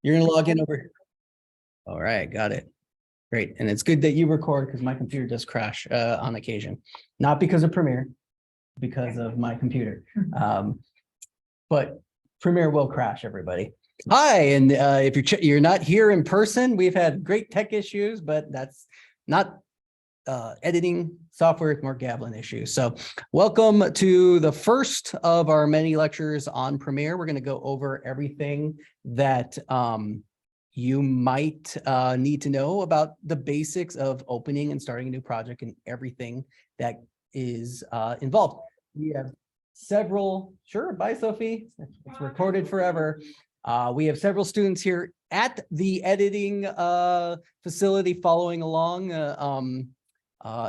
You're gonna log in over. All right, got it. Great, and it's good that you record because my computer does crash on occasion, not because of Premiere, because of my computer. But Premiere will crash, everybody. Hi, and if you're not here in person, we've had great tech issues, but that's not editing software with more gabbling issues. So welcome to the first of our many lectures on Premiere. We're going to go over everything that you might need to know about the basics of opening and starting a new project and everything that is involved. We have several, sure, bye Sophie, it's recorded forever. We have several students here at the editing facility following along.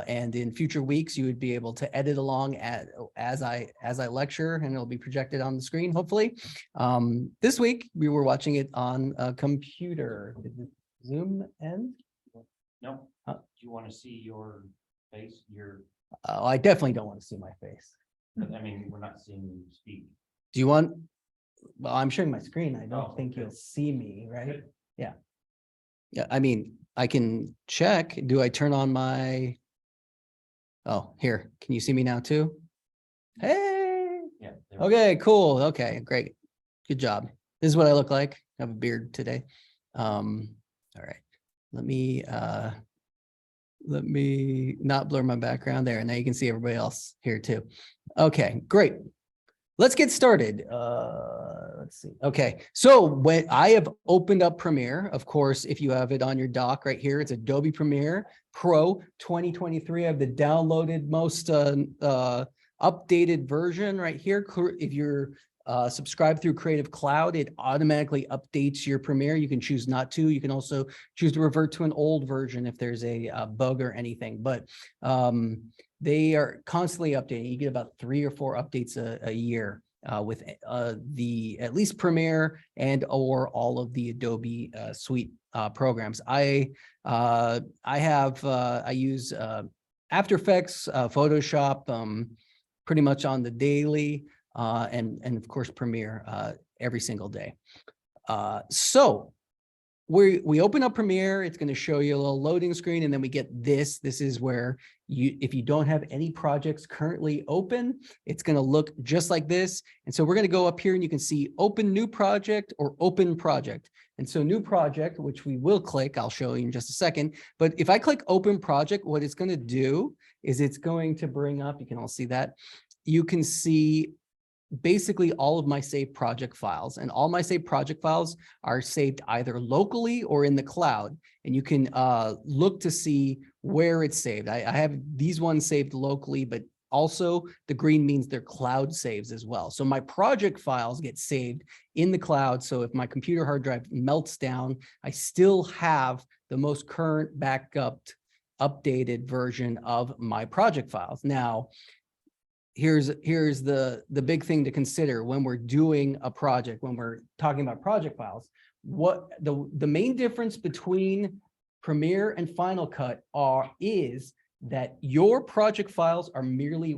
And in future weeks, you would be able to edit along as I lecture, and it'll be projected on the screen, hopefully. This week, we were watching it on a computer. Did the Zoom end? No. Do you want to see your face? I definitely don't want to see my face. I mean, we're not seeing you speak. Do you want? Well, I'm sharing my screen. I don't think okay. you'll see me, right? Good. Yeah. Yeah, I mean, I can check. Do I turn on my? Oh, here. Can you see me now too? Hey. Yeah. Okay, cool. Okay, great. Good job. This is what I look like. I have a beard today. All right. Let me not blur my background there. And now you can see everybody else here too. Okay, great. Let's get started. Let's see. Okay, so when I have opened up Premiere, of course, if you have it on your dock right here, it's Adobe Premiere Pro 2023. I have the downloaded most updated version right here. If you're subscribed through Creative Cloud, it automatically updates your Premiere. You can choose not to. You can also choose to revert to an old version if there's a bug or anything. But they are constantly updating. You get about 3 or 4 updates a year with at least Premiere and or all of the Adobe suite programs. I use After Effects, Photoshop, pretty much on the daily, and of course Premiere every single day. So we open up Premiere, it's going to show you a little loading screen, and then we get this. This is where if you don't have any projects currently open, it's going to look just like this. And so we're going to go up here and you can see open new project or open project. And so new project, which we will click, I'll show you in just a second. But if I click open project, what it's going to do is it's going to bring up, you can all see that, you can see basically all of my saved project files, and all my saved project files are saved either locally or in the cloud. And you can look to see where it's saved. I have these ones saved locally, but also the green means they're cloud saves as well. So my project files get saved in the cloud. So if my computer hard drive melts down, I still have the most current updated version of my project files. Now, here's the big thing to consider when we're doing a project, when we're talking about project files. What the main difference between Premiere and Final Cut is that your project files are merely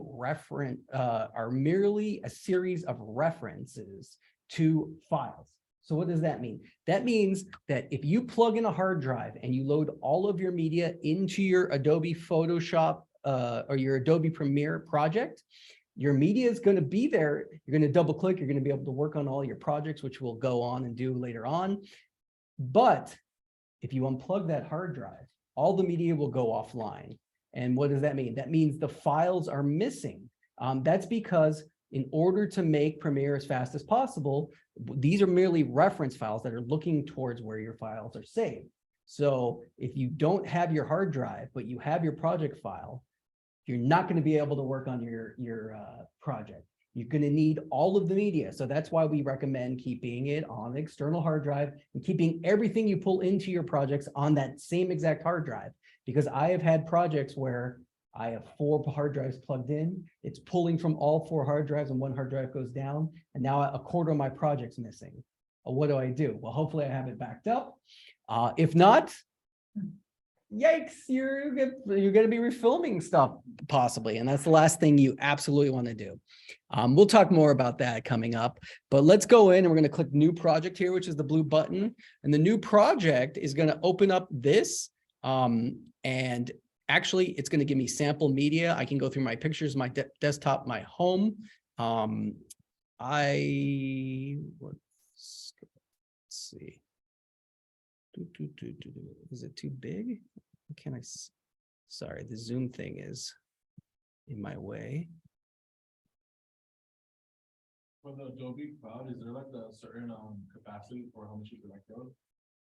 a series of references to files. So what does that mean? That means that if you plug in a hard drive and you load all of your media into your Adobe Photoshop or your Adobe Premiere project, your media is going to be there. You're going to double click. You're going to be able to work on all your projects, which we'll go on and do later on. But if you unplug that hard drive, all the media will go offline. And what does that mean? That means the files are missing. That's because in order to make Premiere as fast as possible, these are merely reference files that are looking towards where your files are saved. So if you don't have your hard drive, but you have your project file, you're not going to be able to work on your project. You're going to need all of the media. So that's why we recommend keeping it on an external hard drive and keeping everything you pull into your projects on that same exact hard drive. Because I have had projects where I have 4 hard drives plugged in. It's pulling from all 4 hard drives and 1 hard drive goes down. And now a quarter of my project's missing. What do I do? Well, hopefully I have it backed up. If not, yikes, you're going to be refilming stuff possibly. And that's the last thing you absolutely want to do. We'll talk more about that coming up, but let's go in and we're going to click new project here, which is the blue button. And the new project is going to open up this. And actually it's going to give me sample media. I can go through my pictures, my desktop, my home. Let's see. Is it too big? Can I? Sorry, the Zoom thing is in my way. For the Adobe Cloud, is there like a certain capacity for how much you can upload?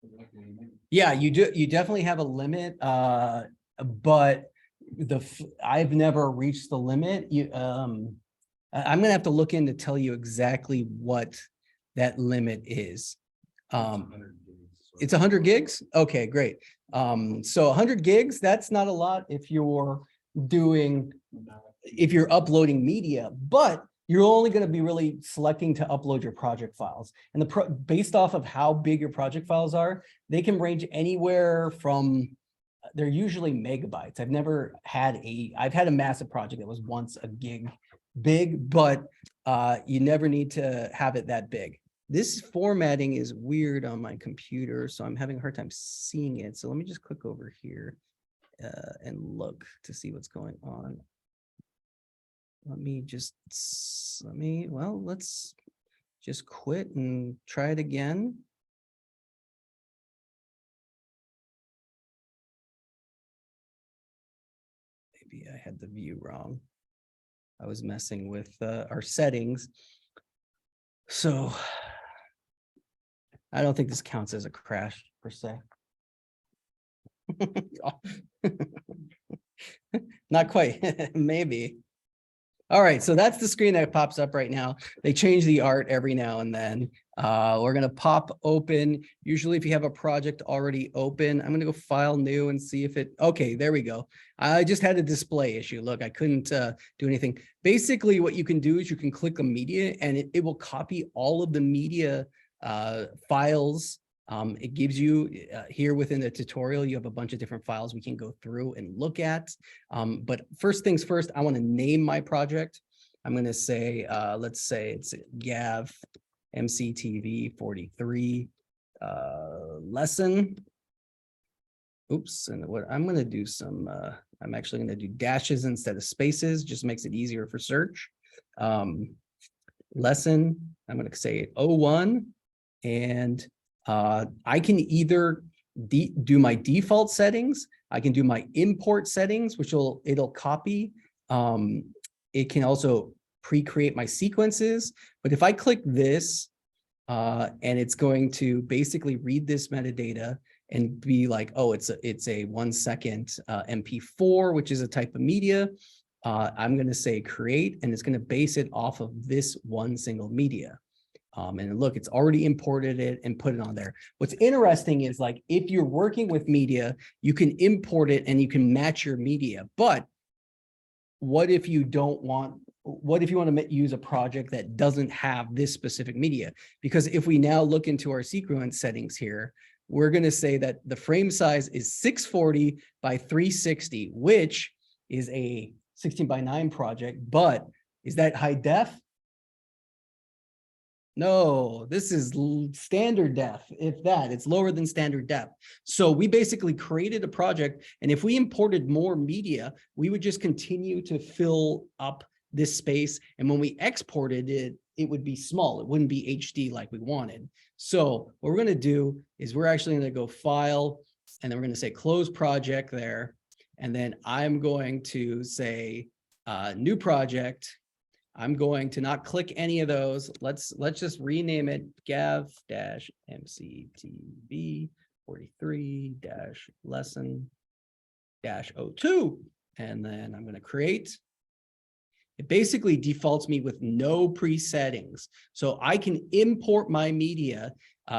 Is there like a limit? Yeah, you do. You definitely have a limit, but I've never reached the limit. I'm gonna have to look in to tell you exactly what that limit is. It's 100 gigs. Okay, great. So 100 gigs, that's not a lot if you're uploading media, but you're only going to be really selecting to upload your project files. And based off of how big your project files are, they can range anywhere from, they're usually megabytes. I've had a massive project that was once a gig big, but you never need to have it that big. This formatting is weird on my computer, so I'm having a hard time seeing it. So let me just click over here and look to see what's going on. Let's just quit and try it again. Maybe I had the view wrong. I was messing with our settings. So I don't think this counts as a crash per se. Not quite, maybe. All right, so that's the screen that pops up right now. They change the art every now and then. We're gonna pop open. Usually if you have a project already open, I'm gonna go file new and see if okay, there we go. I just had a display issue. Look, I couldn't do anything. Basically what you can do is you can click on media and it will copy all of the media files. It gives you here within the tutorial, you have a bunch of different files we can go through and look at. But first things first, I want to name my project. I'm going to say, let's say it's Gav MCTV 43 lesson. Oops. And what I'm going to do I'm actually going to do dashes instead of spaces, just makes it easier for search. Lesson, I'm going to say 01 and I can either do my default settings. I can do my import settings, which it'll copy. It can also pre-create my sequences. But if I click this, and it's going to basically read this metadata and be like, oh, it's a 1 second MP4, which is a type of media. I'm going to say create, and it's going to base it off of this one single media. And look, it's already imported it and put it on there. What's interesting is like, if you're working with media, you can import it and you can match your media. But what if you want to use a project that doesn't have this specific media? Because if we now look into our sequence settings here, we're going to say that the frame size is 640 by 360, which is a 16:9 project, but is that high def? No, this is standard def. If that, it's lower than standard def. So we basically created a project, and if we imported more media, we would just continue to fill up this space. And when we exported it, it would be small. It wouldn't be HD like we wanted. So what we're going to do is we're actually going to go file, and then we're going to say close project there. And then I'm going to say new project. I'm going to not click any of those. Let's just rename it Gav-MCTV 43-lesson-02. And then I'm going to create. It basically defaults me with no presettings. So I can import my media,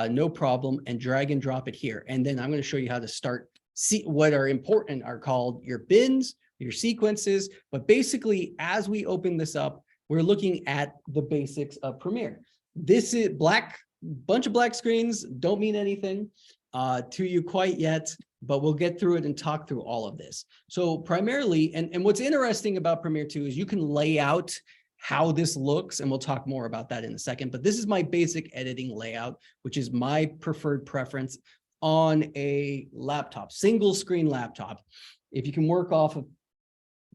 no problem, and drag and drop it here. And then I'm going to show you how to start. See what are important are called your bins, your sequences. But basically, as we open this up, we're looking at the basics of Premiere. This is bunch of black screens, don't mean anything to you quite yet. but we'll get through it and talk through all of this. So primarily, and what's interesting about Premiere 2 is you can lay out how this looks, and we'll talk more about that in a second, but this is my basic editing layout, which is my preferred preference on a laptop, single screen laptop. If you can work off of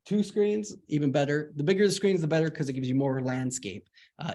2 screens, even better. The bigger the screens, the better, because it gives you more landscape,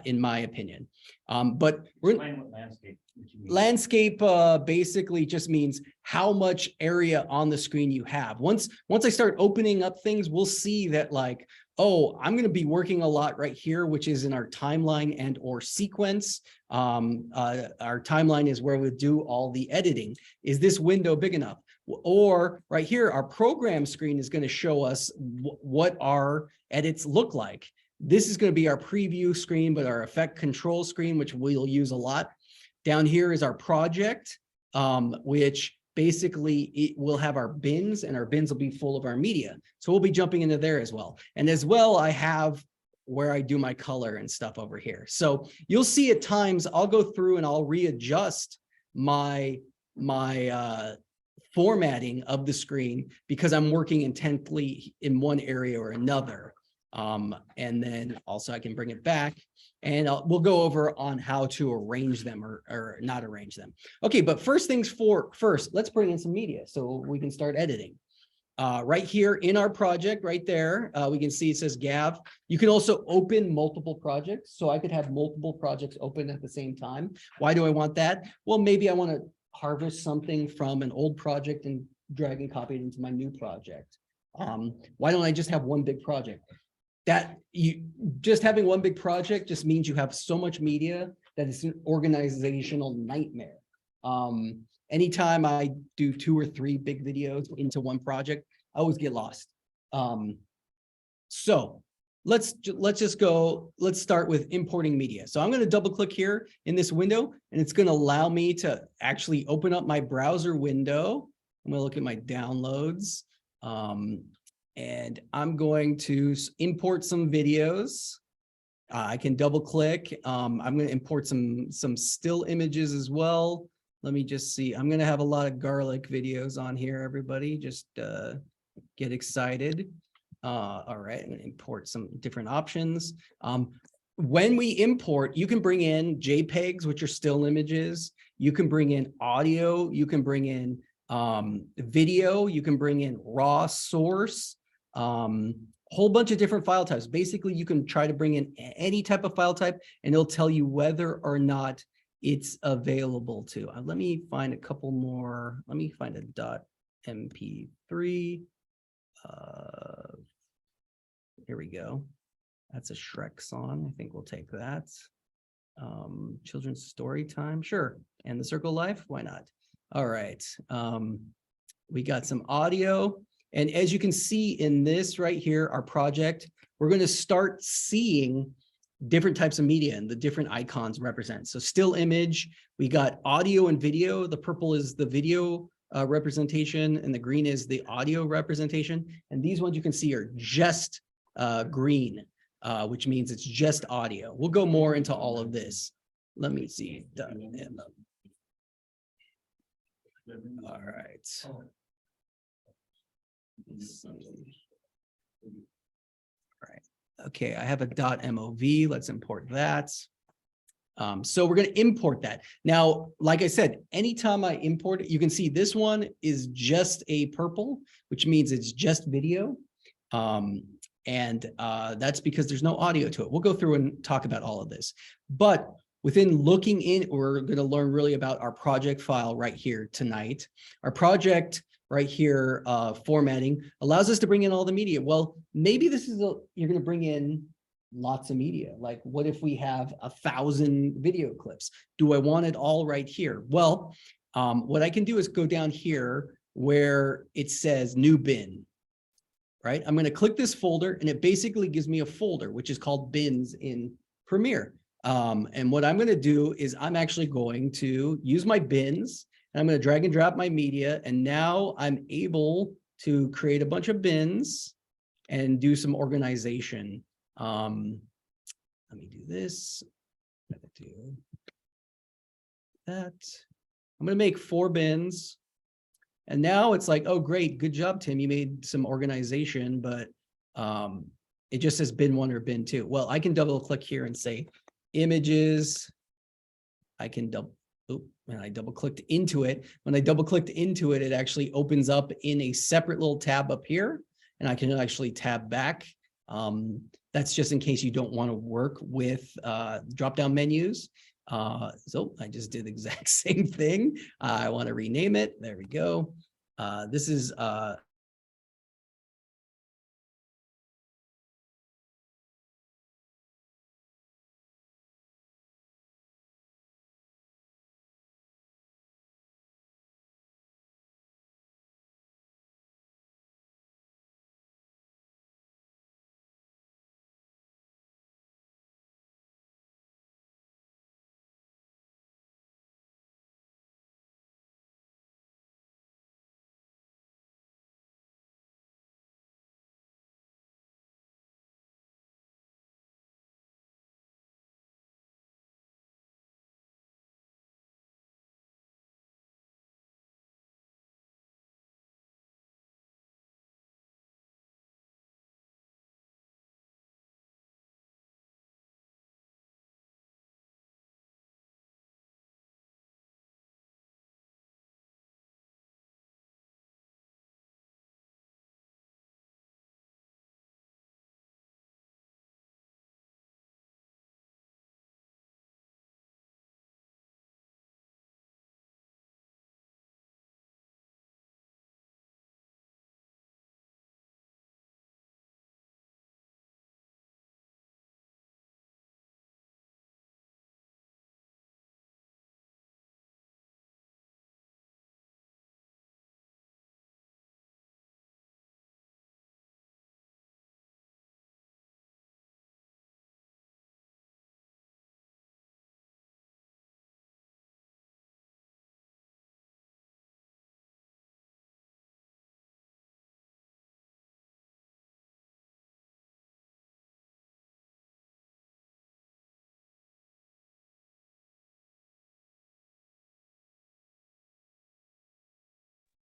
in my opinion. But we're Explain what landscape. what you mean. landscape basically just means how much area on the screen you have. Once I start opening up things, we'll see that like, oh, I'm going to be working a lot right here, which is in our timeline and or sequence. Our timeline is where we do all the editing. Is this window big enough? Or right here, our program screen is going to show us what our edits look like. This is going to be our preview screen, but our effect control screen, which we'll use a lot. Down here is our project, which basically it will have our bins, and our bins will be full of our media. So we'll be jumping into there as well. And as well, I have where I do my color and stuff over here. So you'll see at times I'll go through and I'll readjust my formatting of the screen because I'm working intently in one area or another. And then also I can bring it back and we'll go over on how to arrange them or not arrange them. Okay, but first things first, let's bring in some media so we can start editing. Right here in our project, right there, we can see it says Gav. You can also open multiple projects. So I could have multiple projects open at the same time. Why do I want that? Well, maybe I want to harvest something from an old project and drag and copy it into my new project. Why don't I just have one big project? That you just having one big project just means you have so much media that it's an organizational nightmare. Anytime I do 2 or 3 big videos into one project, I always get lost. So let's start with importing media. So I'm going to double click here in this window, and it's going to allow me to actually open up my browser window. I'm going to look at my downloads. And I'm going to import some videos. I can double click. I'm going to import some still images as well. Let me just see. I'm going to have a lot of garlic videos on here, everybody. Just get excited. All right, I'm going to import some different options. When we import, you can bring in JPEGs, which are still images. You can bring in audio. You can bring in video. You can bring in raw source. Whole bunch of different file types. Basically, you can try to bring in any type of file type, and it'll tell you whether or not it's available to. Let me find a couple more. Let me find a .mp3. Here we go. That's a Shrek song. I think we'll take that. Children's story time. Sure. And the Circle Life. Why not? All right. We got some audio. And as you can see in this right here, our project, we're going to start seeing different types of media and the different icons represent. So still image, we got audio and video. The purple is the video representation and the green is the audio representation. And these ones you can see are just green, which means it's just audio. We'll go more into all of this. Let me see. All right. All right. Okay, I have a .mov. Let's import that. So we're going to import that. Now, like I said, anytime I import it, you can see this one is just a purple, which means it's just video. That's because there's no audio to it. We'll go through and talk about all of this. But within looking in, we're going to learn really about our project file right here tonight. Our project right here, formatting, allows us to bring in all the media. Well, maybe this is you're going to bring in lots of media. Like, what if we have 1,000 video clips? Do I want it all right here? Well, what I can do is go down here where it says new bin, right? I'm going to click this folder, and it basically gives me a folder, which is called bins in Premiere. And what I'm going to do is I'm actually going to use my bins. I'm going to drag and drop my media, and now I'm able to create a bunch of bins and do some organization. Let me do this. Do that. I'm going to make 4 bins, And now it's like, oh, great, good job, Tim. You made some organization, but it just says bin 1 or bin 2. Well, I can double click here and say images. I can and I double clicked into it. When I double clicked into it, it actually opens up in a separate little tab up here, and I can actually tab back. That's just in case you don't want to work with drop-down menus. So I just did the exact same thing. I want to rename it. There we go. This is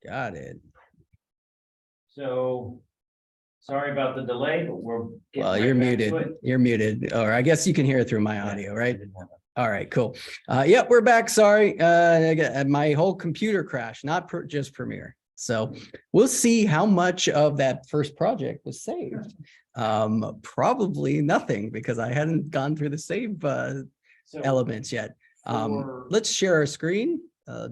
got it. So, sorry about the delay, but we're. getting Well, right you're back to muted. it. You're muted, or I guess you can hear it through my Yeah, audio, I right? didn't have a- All right, cool. Yep, we're back. Sorry, my whole computer crashed, not just Premiere. So we'll see how much of that first project was saved. Probably nothing, because I hadn't gone through the save So, elements yet. for- Let's share our screen.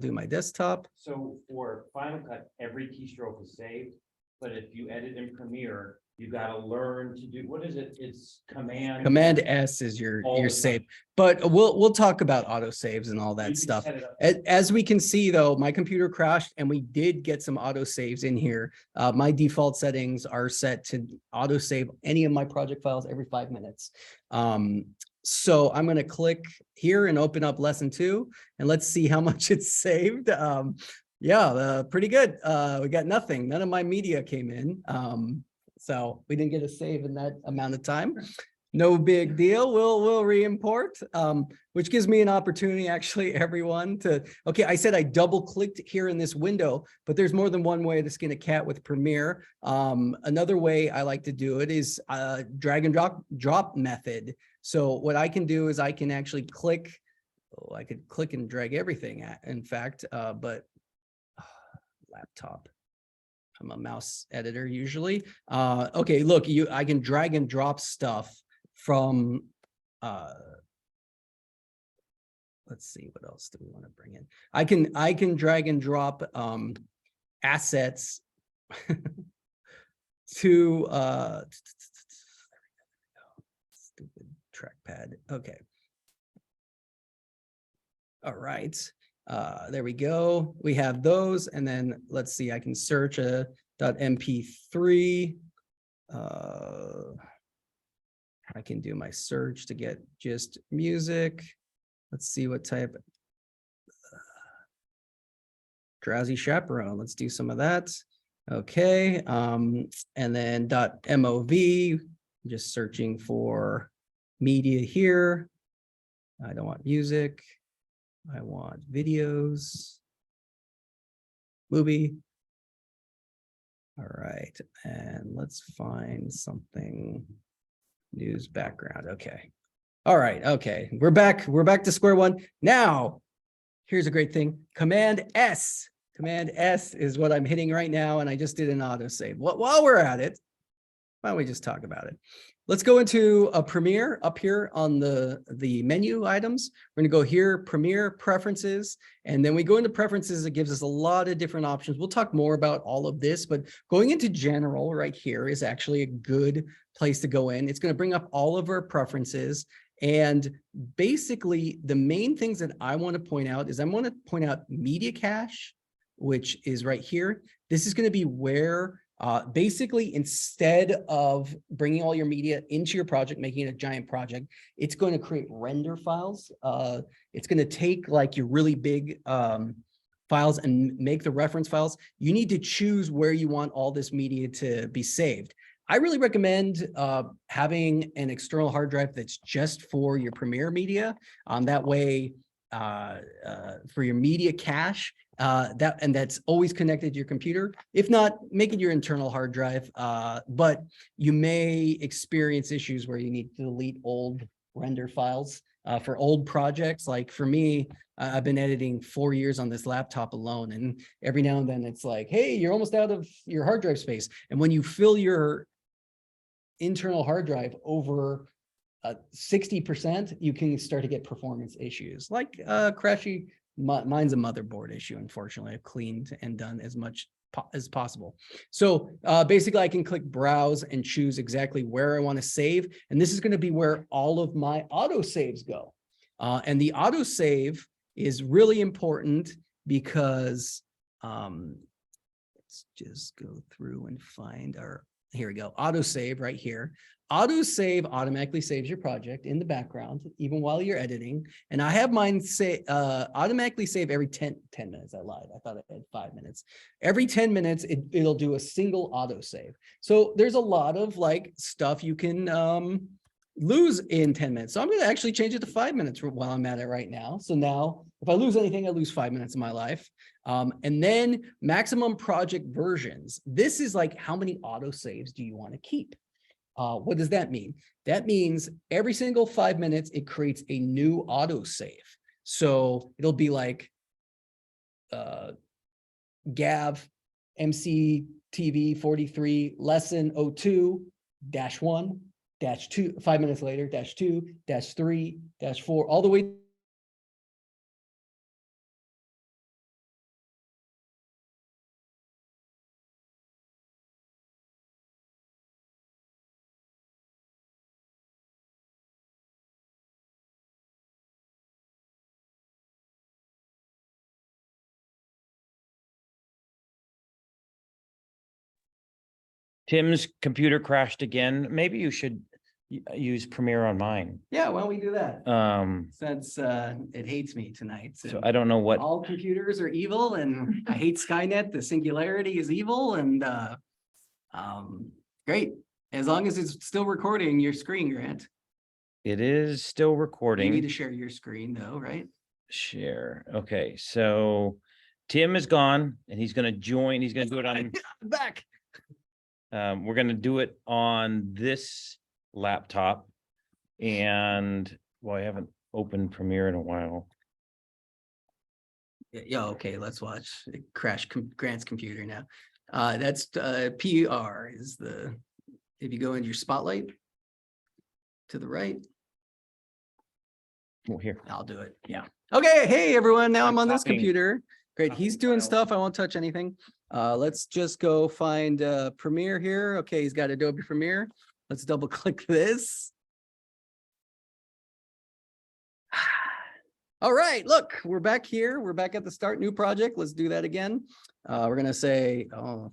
Do my desktop. So for Final Cut, every keystroke is saved, but if you edit in Premiere, you gotta learn to do, what is it? It's Command S is your All the time. save, but we'll talk about auto saves and all You that can stuff. set it up. As we can see, though, my computer crashed and we did get some auto saves in here. My default settings are set to auto save any of my project files every 5 minutes. So I'm going to click here and open up lesson 2, and let's see how much it's saved. Yeah, pretty good. We got nothing. None of my media came in. So we didn't get a save in that amount of time. No big deal. We'll re-import, which gives me an opportunity, actually, everyone, to, okay, I said I double clicked here in this window, but there's more than one way to skin a cat with Premiere. Another way I like to do it is drag and drop method. So what I can do is I can actually click, I could click and drag everything, in fact, but laptop. I'm a mouse editor usually. Okay, look, I can drag and drop stuff from, let's see, what else do we want to bring in? I can drag and drop assets to stupid trackpad. Okay. All right. There we go. We have those, and then let's see, I can search a .mp3. I can do my search to get just music. Let's see what type. Drowsy Chaperone. Let's do some of that. Okay. And then .mov. I'm just searching for media here. I don't want music. I want videos. Movie. All right, and let's find something. News background. Okay. All right. Okay. We're back. We're back to square one. Now, here's a great thing. Command S. Command S is what I'm hitting right now. And I just did an autosave. While we're at it, why don't we just talk about it? Let's go into a Premiere up here on the menu items. We're going to go here, Premiere Preferences, and then we go into Preferences. It gives us a lot of different options. We'll talk more about all of this, but going into General right here is actually a good place to go in. It's going to bring up all of our preferences. And basically, the main things that I want to point out is I want to point out Media Cache, which is right here. This is going to be where basically, instead of bringing all your media into your project, making it a giant project, it's going to create render files. It's going to take like your really big files and make the reference files. You need to choose where you want all this media to be saved. I really recommend having an external hard drive that's just for your Premiere media. That way, for your media cache, that's always connected to your computer. If not, make it your internal hard drive. But you may experience issues where you need to delete old render files for old projects. Like for me, I've been editing 4 years on this laptop alone, and every now and then it's like, hey, you're almost out of your hard drive space. And when you fill your internal hard drive over 60%, you can start to get performance issues like crashy. Mine's a motherboard issue. Unfortunately, I've cleaned and done as much as possible. So basically I can click browse and choose exactly where I want to save. And this is going to be where all of my auto saves go. And the auto save is really important because let's just go through and find our, here we go, auto save right here. Auto save automatically saves your project in the background, even while you're editing. And I have mine say automatically save every 10 minutes. I lied. I thought I had 5 minutes. Every 10 minutes, it'll do a single auto save. So there's a lot of like stuff you can lose in 10 minutes. So I'm going to actually change it to 5 minutes while I'm at it right now. So now if I lose anything, I lose 5 minutes of my life. And then maximum project versions. This is like how many auto saves do you want to keep? What does that mean? That means every single 5 minutes, it creates a new auto save. So it'll be like Gav MC TV 43 lesson 02-1 -2, 5 minutes later, -2, -3, -4, all the way. Tim's computer crashed again. Maybe you should use Premiere on mine. Yeah, why don't we do that? Since it hates me tonight. So I don't know what, All computers are evil, and I hate Skynet. The singularity is evil, and great. As long as it's still recording your screen, Grant. it is still You need recording. to share your screen though, right? Share. Okay, so Tim is gone and he's gonna join. He's gonna do it on, I'm back. we're gonna do it on this laptop. And well, I haven't opened Premiere in a while. Yeah, okay, let's watch. It crashed Grant's computer now. That's PR is the, if you go into your spotlight to the right, Well, here. I'll do it. Yeah. Okay. Hey, everyone. Now I'm on this copying- computer. Great. He's copying doing files. stuff. I won't touch anything. Let's just go find Premiere here. Okay. He's got Adobe Premiere. Let's double click this. All right. Look, we're back here. We're back at the start new project. Let's do that again. We're going to say, oh,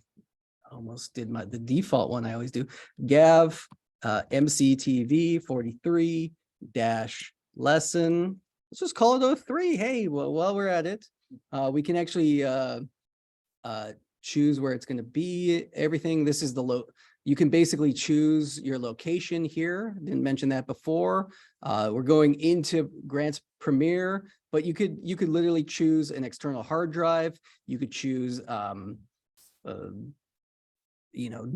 almost did the default one I always do. Gav MCTV 43 lesson. Let's just call it 03. Hey, well, while we're at it, we can actually choose where it's going to be. Everything. This is the you can basically choose your location here. Didn't mention that before. We're going into Grant's Premiere, but you could literally choose an external hard drive. You could choose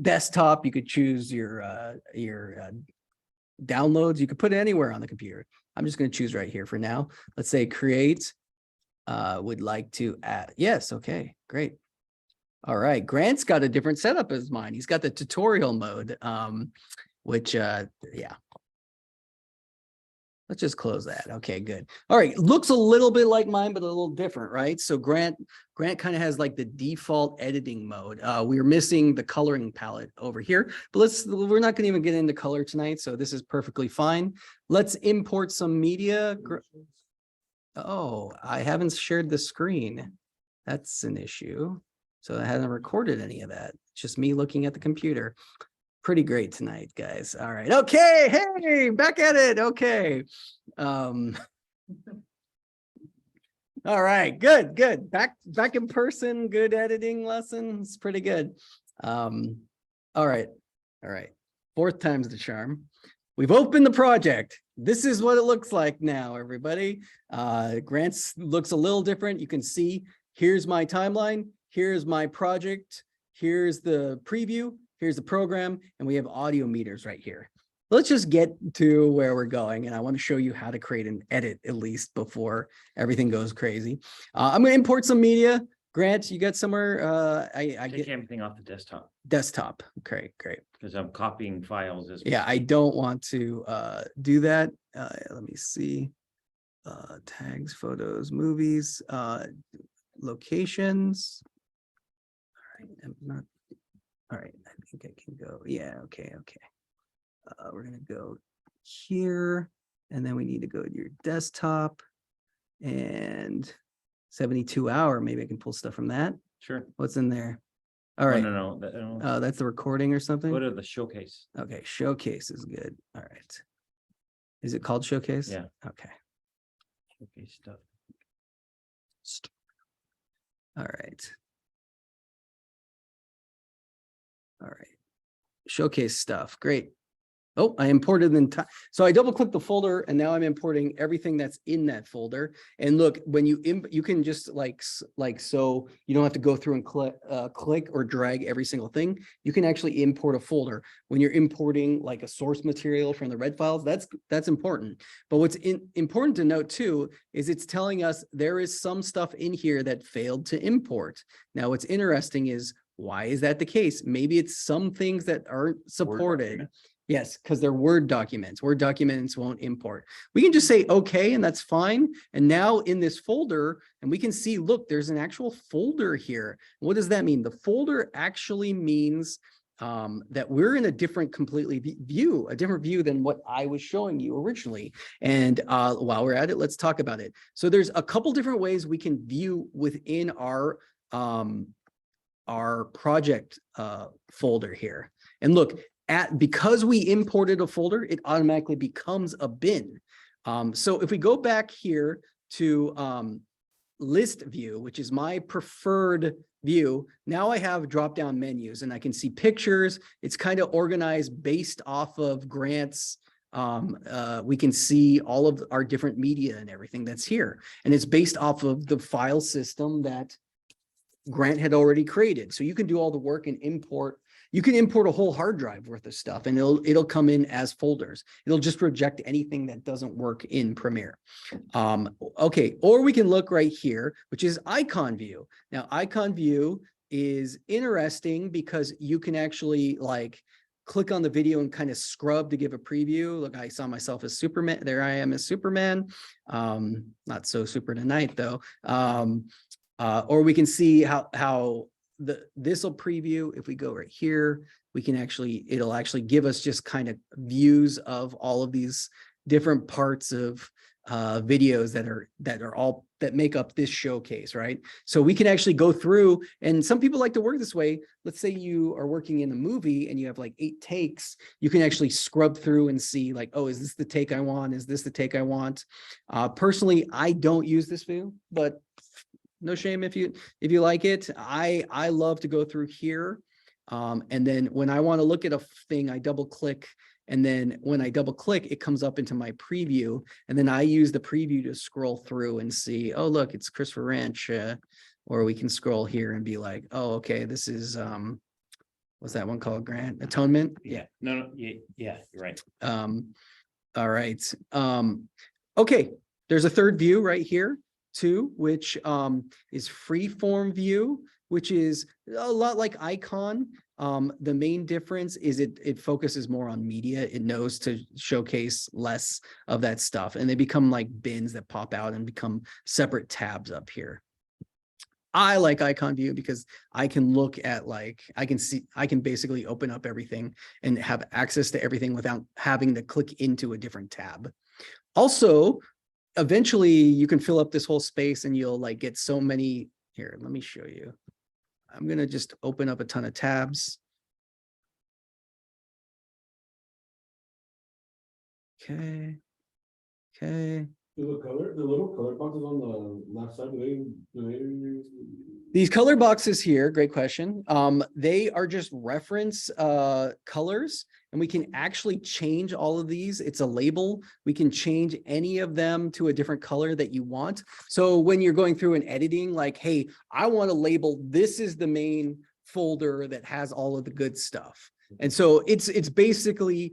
desktop. You could choose your downloads. You could put it anywhere on the computer. I'm just going to choose right here for now. Let's say create. Would like to add. Yes. Okay, great. All right. Grant's got a different setup as mine. He's got the tutorial mode, which, yeah. Let's just close that. Okay, good. All right. Looks a little bit like mine, but a little different, right? So Grant kind of has like the default editing mode. We're missing the coloring palette over here, but we're not going to even get into color tonight. So this is perfectly fine. Let's import some media. Oh, I haven't shared the screen. That's an issue. So I haven't recorded any of that. It's just me looking at the computer. Pretty great tonight, guys. All right. Okay. Hey, back at it. Okay. All right. Good. Back in person. Good editing lessons. Pretty good. All right. Fourth time's the charm. We've opened the project. This is what it looks like now, everybody. Grant's looks a little different. You can see here's my timeline. Here's my project. Here's the preview. Here's the program. And we have audio meters right here. Let's just get to where we're going. And I want to show you how to create an edit at least before everything goes crazy. I'm going to import some media. Grant, you got I Take get everything off the desktop. Great. because I'm copying files as. Yeah, I don't want to do that. Let me see. Tags, photos, movies, locations. All right, I'm not. All right, I think I can go. Yeah, okay. We're gonna go here, and then we need to go to your desktop and 72-hour. Maybe I can pull stuff from that. Sure. What's in there? All right. No. That's the recording or something. Go to the showcase. Okay, showcase is good. All right. Is it called showcase? Yeah. Okay. Showcase stuff. All right. Showcase stuff. Great. Oh, I imported so I double click the folder and now I'm importing everything that's in that folder. And look, when you can just like so you don't have to go through and click or drag every single thing. You can actually import a folder when you're importing like a source material from the red files. That's important. But what's important to note too is it's telling us there is some stuff in here that failed to import. Now, what's interesting is why is that the case? Maybe it's some things that aren't supported. Yes, because they're Word documents. Word documents won't import. We can just say, okay, and that's fine. And now in this folder, and we can see, look, there's an actual folder here. What does that mean? The folder actually means that we're in a different view, a different view than what I was showing you originally. And while we're at it, let's talk about it. So there's a couple different ways we can view within our project folder here. And look, because we imported a folder, it automatically becomes a bin. So if we go back here to list view, which is my preferred view, now I have drop-down menus and I can see pictures. It's kind of organized based off of Grant's. We can see all of our different media and everything that's here. And it's based off of the file system that Grant had already created. So you can do all the work and import. You can import a whole hard drive worth of stuff and it'll come in as folders. It'll just reject anything that doesn't work in Premiere. Okay, or we can look right here, which is icon view. Now, icon view is interesting because you can actually like click on the video and kind of scrub to give a preview. Look, I saw myself as Superman. There I am as Superman. Not so super tonight though. Or we can see how this will preview. If we go right here, we can it'll actually give us just kind of views of all of these different parts of videos that make up this showcase, right? So we can actually go through, and some people like to work this way. Let's say you are working in a movie and you have like 8 takes. You can actually scrub through and see like, oh, is this the take I want? Is this the take I want? Personally, I don't use this view, but no shame if you like it. I love to go through here. And then when I want to look at a thing, I double click. And then when I double click, it comes up into my preview. And then I use the preview to scroll through and see, oh, look, it's Christopher Ranch. Or we can scroll here and be like, oh, okay, this is, what's that one called? Grant Atonement? Yeah, no, yeah, you're right. All right. Okay, there's a third view right here too, which is freeform view, which is a lot like Icon. The main difference is it focuses more on media. It knows to showcase less of that stuff, and they become like bins that pop out and become separate tabs up here. I like Icon View because I can look at I can basically open up everything and have access to everything without having to click into a different tab. Also, eventually you can fill up this whole space and you'll like get so many here. Let me show you. I'm going to just open up a ton of tabs. Okay. Okay. Do the little color boxes on the left side, These color boxes here, great question. They are just reference colors, and we can actually change all of these. It's a label. We can change any of them to a different color that you want. So when you're going through and editing, like, hey, I want to label, this is the main folder that has all of the good stuff. And so it's basically,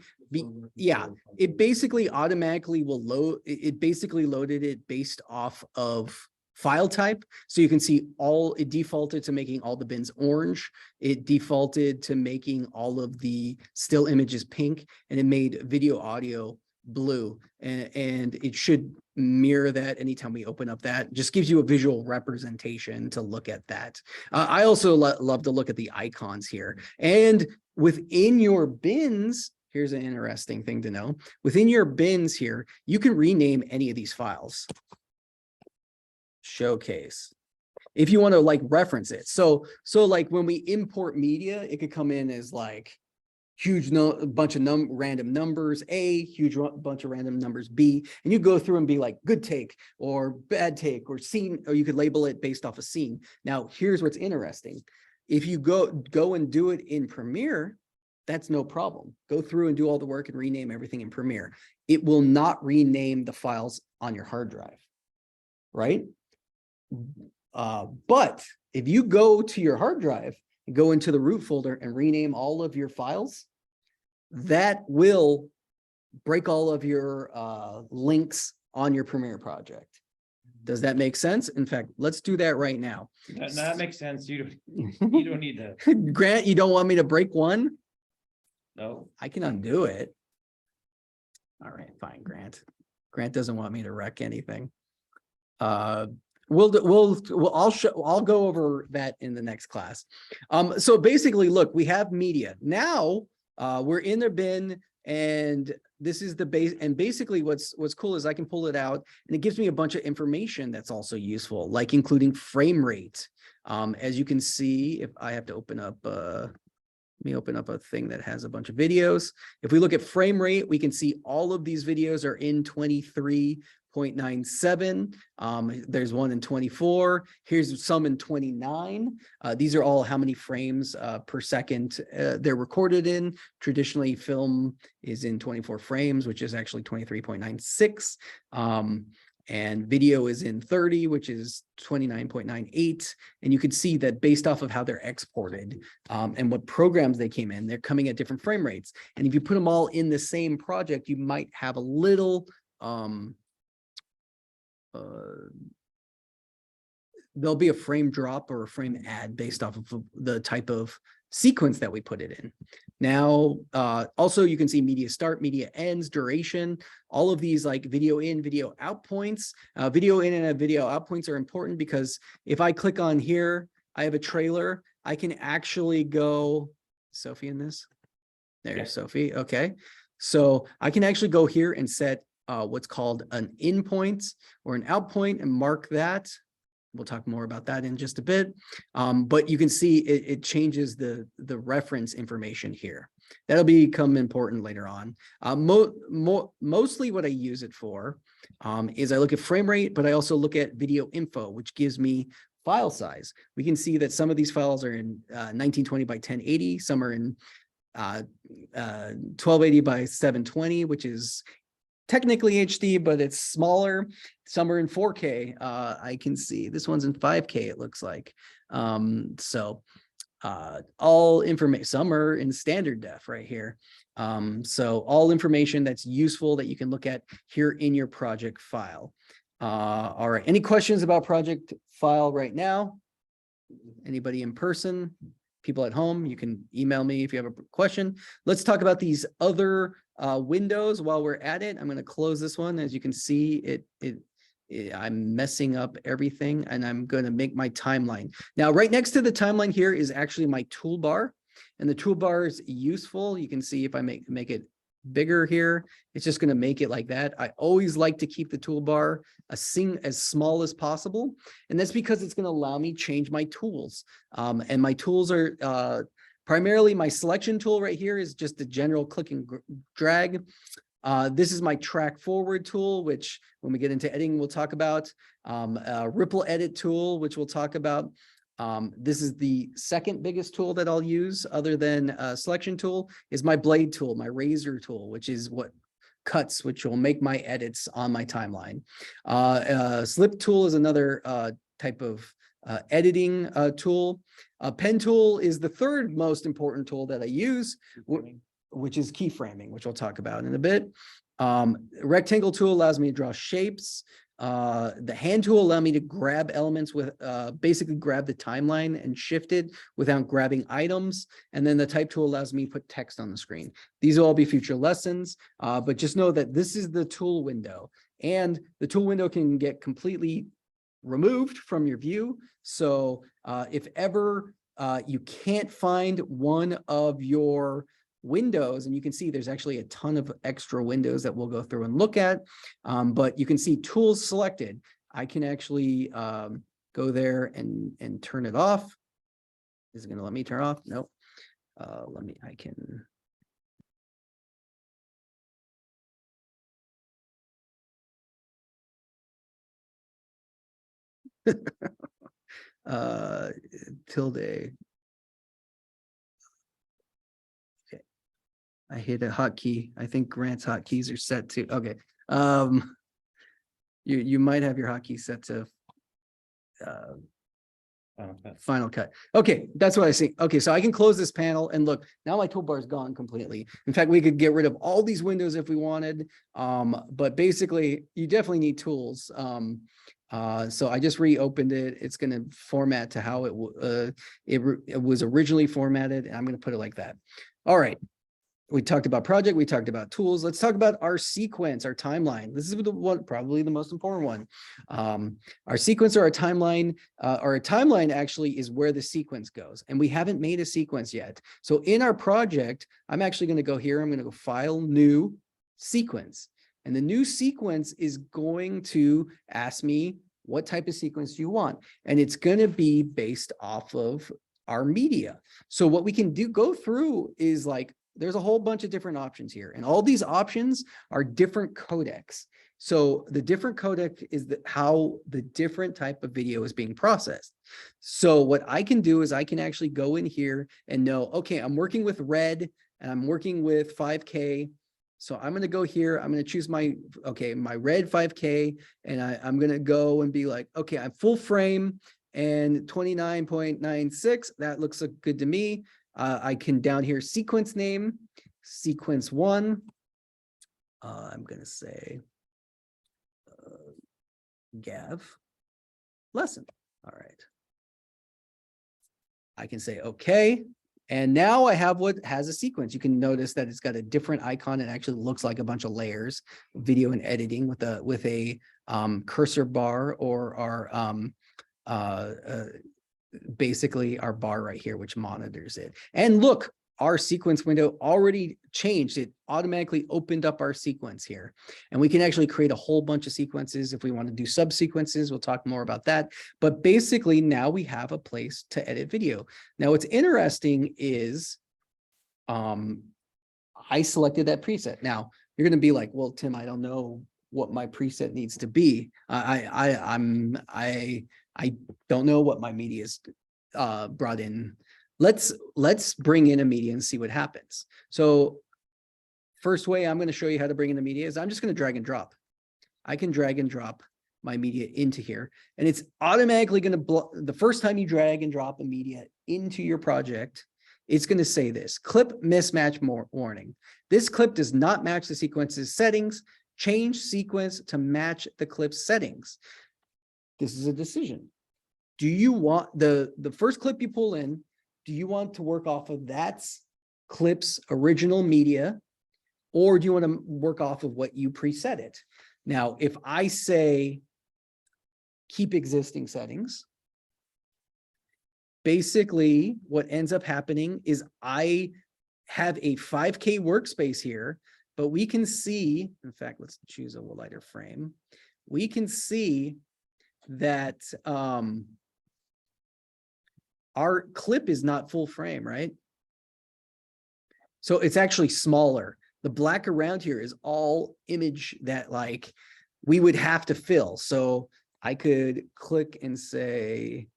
yeah, it basically automatically will load, it basically loaded it based off of file type. So you can see it defaulted to making all the bins orange. It defaulted to making all of the still images pink, and it made video audio blue. And it should mirror that anytime we open up that. Just gives you a visual representation to look at that. I also love to look at the icons here. And within your bins, here's an interesting thing to know. Within your bins here, you can rename any of these files. Showcase. If you want to like reference it. So like when we import media, it could come in as like huge bunch of random numbers, A, huge bunch of random numbers, B, and you go through and be like good take or bad take or scene, or you could label it based off a scene. Now, here's what's interesting. If you go and do it in Premiere, that's no problem. Go through and do all the work and rename everything in Premiere. It will not rename the files on your hard drive, right? But if you go to your hard drive, go into the root folder and rename all of your files, that will break all of your links on your Premiere project. Does that make sense? In fact, let's do that right now. That makes sense. You don't need to. Grant, you don't want me to break one? No. I can undo it. All right, fine, Grant. Grant doesn't want me to wreck anything. I'll go over that in the next class. So basically, look, we have media. Now we're in their bin, and this is the base. And basically what's cool is I can pull it out and it gives me a bunch of information that's also useful, like including frame rate. As you can see, if I have to open up, let me open up a thing that has a bunch of videos. If we look at frame rate, we can see all of these videos are in 23.97. There's one in 24. Here's some in 29. These are all how many frames per second they're recorded in. Traditionally, film is in 24 frames, which is actually 23.96. And video is in 30, which is 29.98. And you can see that based off of how they're exported and what programs they came in, they're coming at different frame rates. And if you put them all in the same project, you might have a little, there'll be a frame drop or a frame add based off of the type of sequence that we put it in. Now, also you can see media start, media ends, duration, all of these like video in, video out points. Video in and video out points are important because if I click on here, I have a trailer, I can actually go, Sophie in this? There's Yeah. Sophie, okay. So I can actually go here and set what's called an in point or an out point and mark that. We'll talk more about that in just a bit. But you can see it changes the reference information here. That'll become important later on. Mostly what I use it for is I look at frame rate, but I also look at video info, which gives me file size. We can see that some of these files are in 1920 by 1080, some are in 1280 by 720, which is technically HD, but it's smaller. Some are in 4K. I can see this one's in 5K, it looks like. So all information, some are in standard def right here. So all information that's useful that you can look at here in your project file. All right, any questions about project file right now? Anybody in person? People at home, you can email me if you have a question. Let's talk about these other windows while we're at it. I'm going to close this one. As you can see, I'm messing up everything, and I'm going to make my timeline. Now, right next to the timeline here is actually my toolbar, and the toolbar is useful. You can see if I make it bigger here, it's just going to make it like that. I always like to keep the toolbar as small as possible, and that's because it's going to allow me change my tools. And my tools are primarily my selection tool right here is just a general click and drag. This is my track forward tool, which when we get into editing, we'll talk about. Ripple edit tool, which we'll talk about. This is the second biggest tool that I'll use other than selection tool is my blade tool, my razor tool, which is what cuts, which will make my edits on my timeline. Slip tool is another type of editing tool. Pen tool is the third most important tool that I use, which is keyframing, which we'll talk about in a bit. Rectangle tool allows me to draw shapes. The hand tool allows me to grab elements with basically grab the timeline and shift it without grabbing items. And then the type tool allows me to put text on the screen. These will all be future lessons, but just know that this is the tool window, and the tool window can get completely removed from your view. So if ever you can't find one of your windows, and you can see there's actually a ton of extra windows that we'll go through and look at, but you can see tools selected. I can actually go there and turn it off. Is it going to let me turn off? Nope. I can. Tilde. I hit a hotkey. I think Grant's hotkeys are set to, okay. You might have your hotkey set to Final Cut. Okay, that's what I see. Okay, so I can close this panel and look, now my toolbar is gone completely. In fact, we could get rid of all these windows if we wanted, but basically you definitely need tools. So I just reopened it. It's going to format to how it was originally formatted, and I'm going to put it like that. All right. We talked about project, we talked about tools. Let's talk about our sequence, our timeline. This is the one, probably the most important one. Our sequence or our timeline actually is where the sequence goes, and we haven't made a sequence yet. So in our project, I'm actually going to go here. I'm going to go File, New, Sequence, and the new sequence is going to ask me what type of sequence do you want, and it's going to be based off of our media. So what we can go through is like, there's a whole bunch of different options here, and all these options are different codecs. So the different codec is how the different type of video is being processed. So what I can do is I can actually go in here and know, okay, I'm working with red and I'm working with 5K. So I'm going to go here. I'm going to choose my red 5K, and I'm going to go and be like, okay, I'm full frame and 29.96. That looks good to me. I can down here sequence name, sequence 1. I'm going to say Gav lesson. All right. I can say okay. And now I have what has a sequence. You can notice that it's got a different icon. It actually looks like a bunch of layers, video and editing with a cursor bar, or our basically our bar right here, which monitors it. And look, our sequence window already changed. It automatically opened up our sequence here. And we can actually create a whole bunch of sequences if we want to do subsequences. We'll talk more about that. But basically now we have a place to edit video. Now what's interesting is I selected that preset. Now you're going to be like, well, Tim, I don't know what my preset needs to be. I don't know what my media is brought in. Let's bring in a media and see what happens. So first way I'm going to show you how to bring in a media is I'm just going to drag and drop. I can drag and drop my media into here, and it's automatically going to the first time you drag and drop a media into your project, it's going to say this clip mismatch warning. This clip does not match the sequence's settings. Change sequence to match the clip's settings. This is a decision. Do you want the first clip you pull in? Do you want to work off of that clip's original media, or do you want to work off of what you preset it? Now, if I say keep existing settings, basically what ends up happening is I have a 5K workspace here, but we can see, in fact, let's choose a lighter frame. We can see that our clip is not full frame, right? So it's actually smaller. The black around here is all image that like we would have to fill. So I could click and say,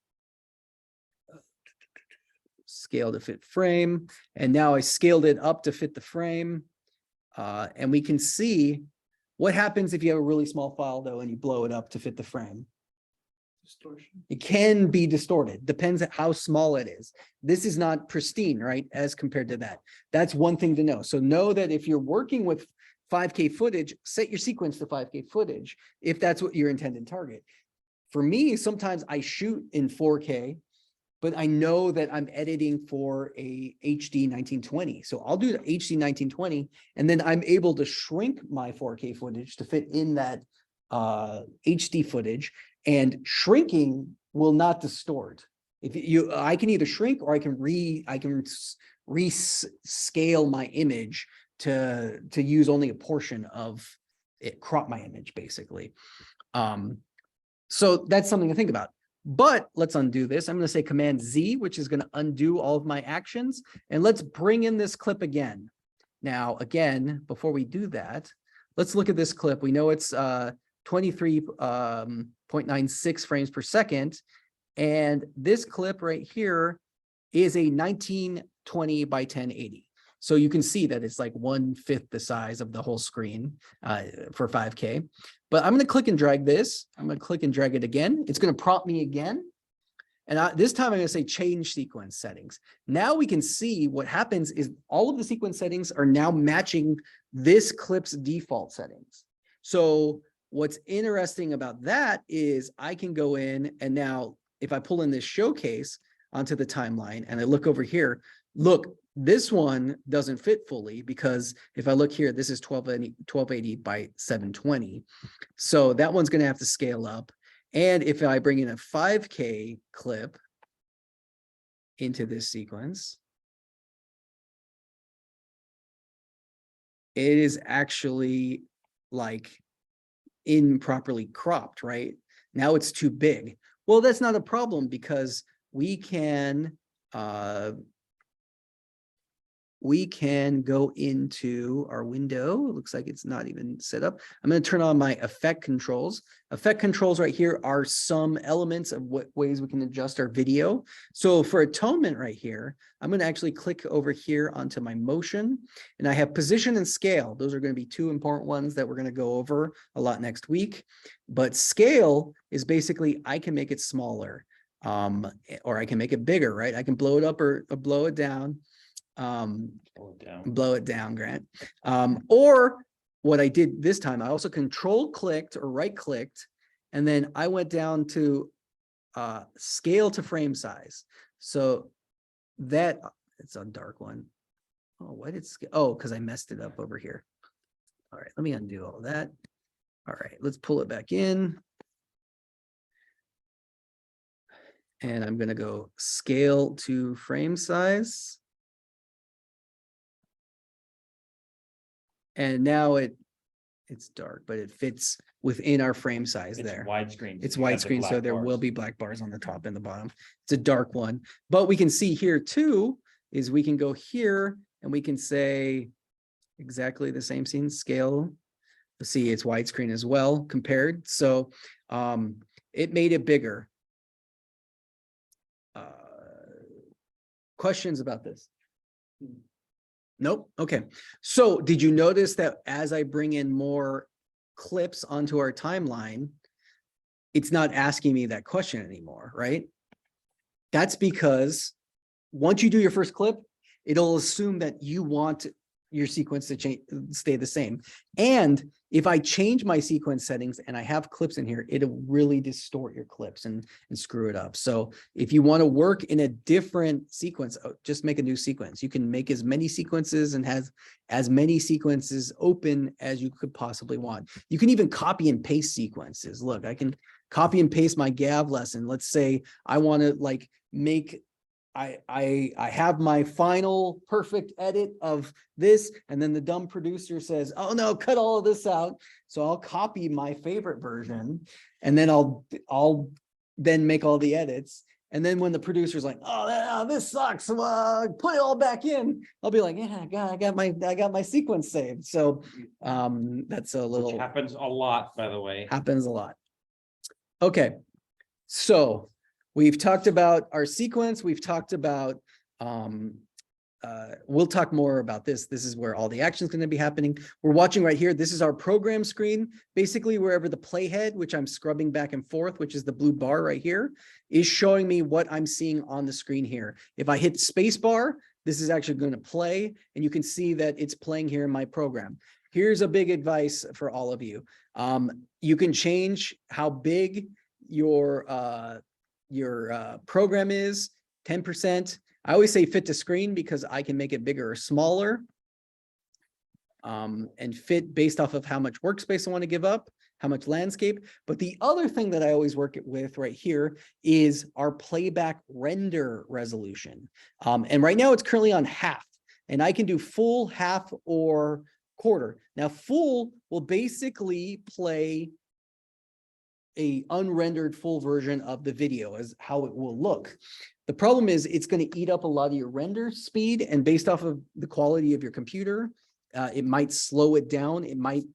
scale to fit frame. And now I scaled it up to fit the frame. And we can see what happens if you have a really small file though, and you blow it up to fit the frame. Distortion. It can be distorted, depends on how small it is. This is not pristine, right? As compared to that. That's one thing to know. So know that if you're working with 5K footage, set your sequence to 5K footage, if that's what your intended target. For me, sometimes I shoot in 4K, but I know that I'm editing for a HD 1920. So I'll do the HD 1920, and then I'm able to shrink my 4K footage to fit in that HD footage. And shrinking will not distort. If I can either shrink or I can rescale my image to use only a portion of it, crop my image basically. So that's something to think about. But let's undo this. I'm going to say Command Z, which is going to undo all of my actions. And let's bring in this clip again. Now, again, before we do that, let's look at this clip. We know it's 23.96 frames per second. And this clip right here is a 1920 by 1080. So you can see that it's like 1/5 the size of the whole screen for 5K. But I'm going to click and drag this. I'm going to click and drag it again. It's going to prompt me again. And this time I'm going to say change sequence settings. Now we can see what happens is all of the sequence settings are now matching this clip's default settings. So what's interesting about that is I can go in and now if I pull in this showcase onto the timeline and I look over here, look, this one doesn't fit fully because if I look here, this is 1280 by 720. So that one's going to have to scale up. And if I bring in a 5K clip into this sequence, it is actually like improperly cropped, right? Now it's too big. Well, that's not a problem because we can go into our window. It looks like it's not even set up. I'm going to turn on my effect controls. Effect controls right here are some elements of what ways we can adjust our video. So for atonement right here, I'm going to actually click over here onto my motion, and I have position and scale. Those are going to be two important ones that we're going to go over a lot next week. But scale is basically, I can make it smaller or I can make it bigger, right? I can blow it up or blow it down. Blow it down, Grant. Or what I did this time, I also control clicked or right clicked, and then I went down to scale to frame size. So that it's a dark one. Oh, why did because I messed it up over here. All right, let me undo all that. All right, let's pull it back in. And I'm going to go scale to frame size. And now it's dark, but it fits within our frame size there. Widescreen. It's widescreen, so there will be black bars on the top and the bottom. It's a dark one. But we can see here too, is we can go here and we can say exactly the same scene scale. Let's see, it's widescreen as well compared. So it made it bigger. Questions about this? Nope. Okay. So did you notice that as I bring in more clips onto our timeline, it's not asking me that question anymore, right? That's because once you do your first clip, it'll assume that you want your sequence to change, stay the same. And if I change my sequence settings and I have clips in here, it'll really distort your clips and screw it up. So if you want to work in a different sequence, just make a new sequence. You can make as many sequences and have as many sequences open as you could possibly want. You can even copy and paste sequences. Look, I can copy and paste my Gav lesson. Let's say I want to like make I have my final perfect edit of this, and then the dumb producer says, oh no, cut all of this out. So I'll copy my favorite version, and then I'll then make all the edits. And then when the producer's like, oh, this sucks, put it all back in, I'll be like, yeah, I got my sequence saved. So that's a little Which happens a lot, by the way. happens a lot. Okay, so we've talked about our sequence. We've talked about, we'll talk more about this. This is where all the action is going to be happening. We're watching right here. This is our program screen. Basically, wherever the playhead, which I'm scrubbing back and forth, which is the blue bar right here, is showing me what I'm seeing on the screen here. If I hit space bar, this is actually going to play, and you can see that it's playing here in my program. Here's a big advice for all of you. You can change how big your program is, 10%. I always say fit to screen because I can make it bigger or smaller, and fit based off of how much workspace I want to give up, how much landscape. But the other thing that I always work it with right here is our playback render resolution. And right now it's currently on half, and I can do full, half, or quarter. Now full will basically play a unrendered full version of the video as how it will look. The problem is it's going to eat up a lot of your render speed, and based off of the quality of your computer, it might slow it down. It might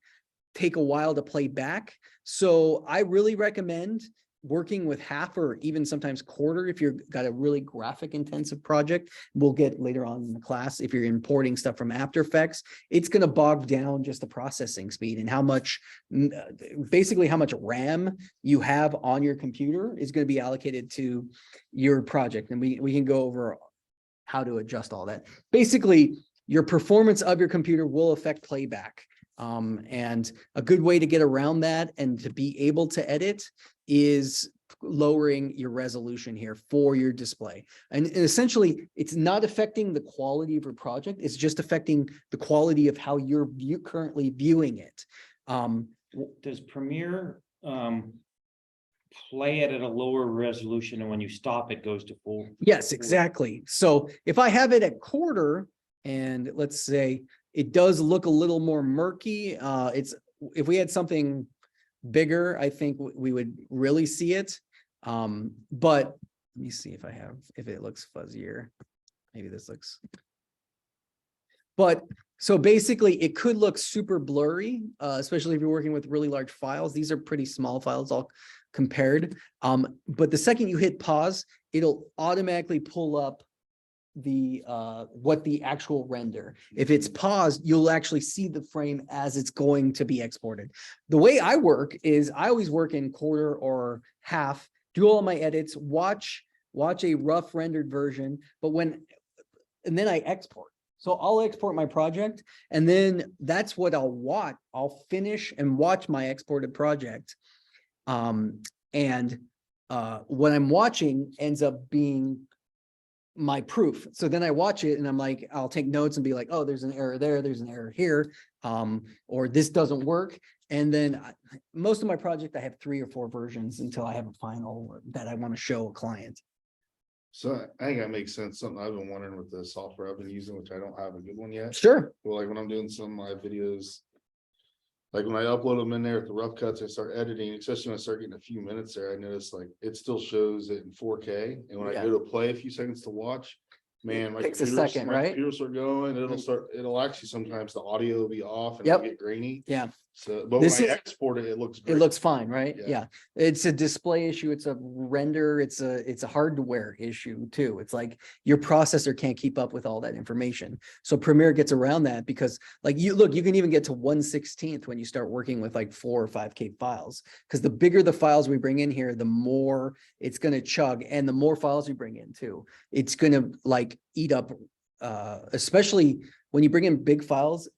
take a while to play back. So I really recommend working with half or even sometimes quarter if you've got a really graphic intensive project. We'll get later on in the class, if you're importing stuff from After Effects, it's going to bog down just the processing speed, and how much, basically how much RAM you have on your computer is going to be allocated to your project. And we can go over how to adjust all that. Basically, your performance of your computer will affect playback. And a good way to get around that and to be able to edit is lowering your resolution here for your display. And essentially, it's not affecting the quality of your project. It's just affecting the quality of how you're currently viewing it. Does Premiere play it at a lower resolution, and when you stop, it goes to full? Yes, exactly. So if I have it at quarter, and let's say it does look a little more murky, if we had something bigger, I think we would really see it. But let me see if it looks fuzzier. Maybe this looks. But so basically it could look super blurry, especially if you're working with really large files. These are pretty small files all compared. But the second you hit pause, it'll automatically pull up the what the actual render. If it's paused, you'll actually see the frame as it's going to be exported. The way I work is I always work in quarter or half, do all my edits, watch a rough rendered version, and then I export. So I'll export my project, and then that's what I'll watch. I'll finish and watch my exported project. And what I'm watching ends up being my proof. So then I watch it and I'm like, I'll take notes and be like, oh, there's an error there, there's an error here, or this doesn't work. And then most of my project, I have 3 or 4 versions until I have a final that I want to show a client. So I think that makes sense. Something I've been wondering with the software I've been using, which I don't have a good one yet. Sure. Well, like when I'm doing some of my videos, like when I upload them in there at the rough cuts, I start editing, especially when I start getting a few minutes there, I notice like it still shows it in 4K. And when I go to play a few seconds to watch, man, my Takes a computer second, right? will start going. It'll actually sometimes the audio will be off and Yep. it'll get grainy. Yeah. So, but when This I is- export it, it looks It great. looks fine, right? Yeah. Yeah. It's a display issue. It's a render. It's a hardware issue too. It's like your processor can't keep up with all that information. So Premiere gets around that because like you can even get to 1/16 when you start working with like 4 or 5K files. Because the bigger the files we bring in here, the more it's going to chug, and the more files we bring in too. It's going to like eat up, especially when you bring in big files.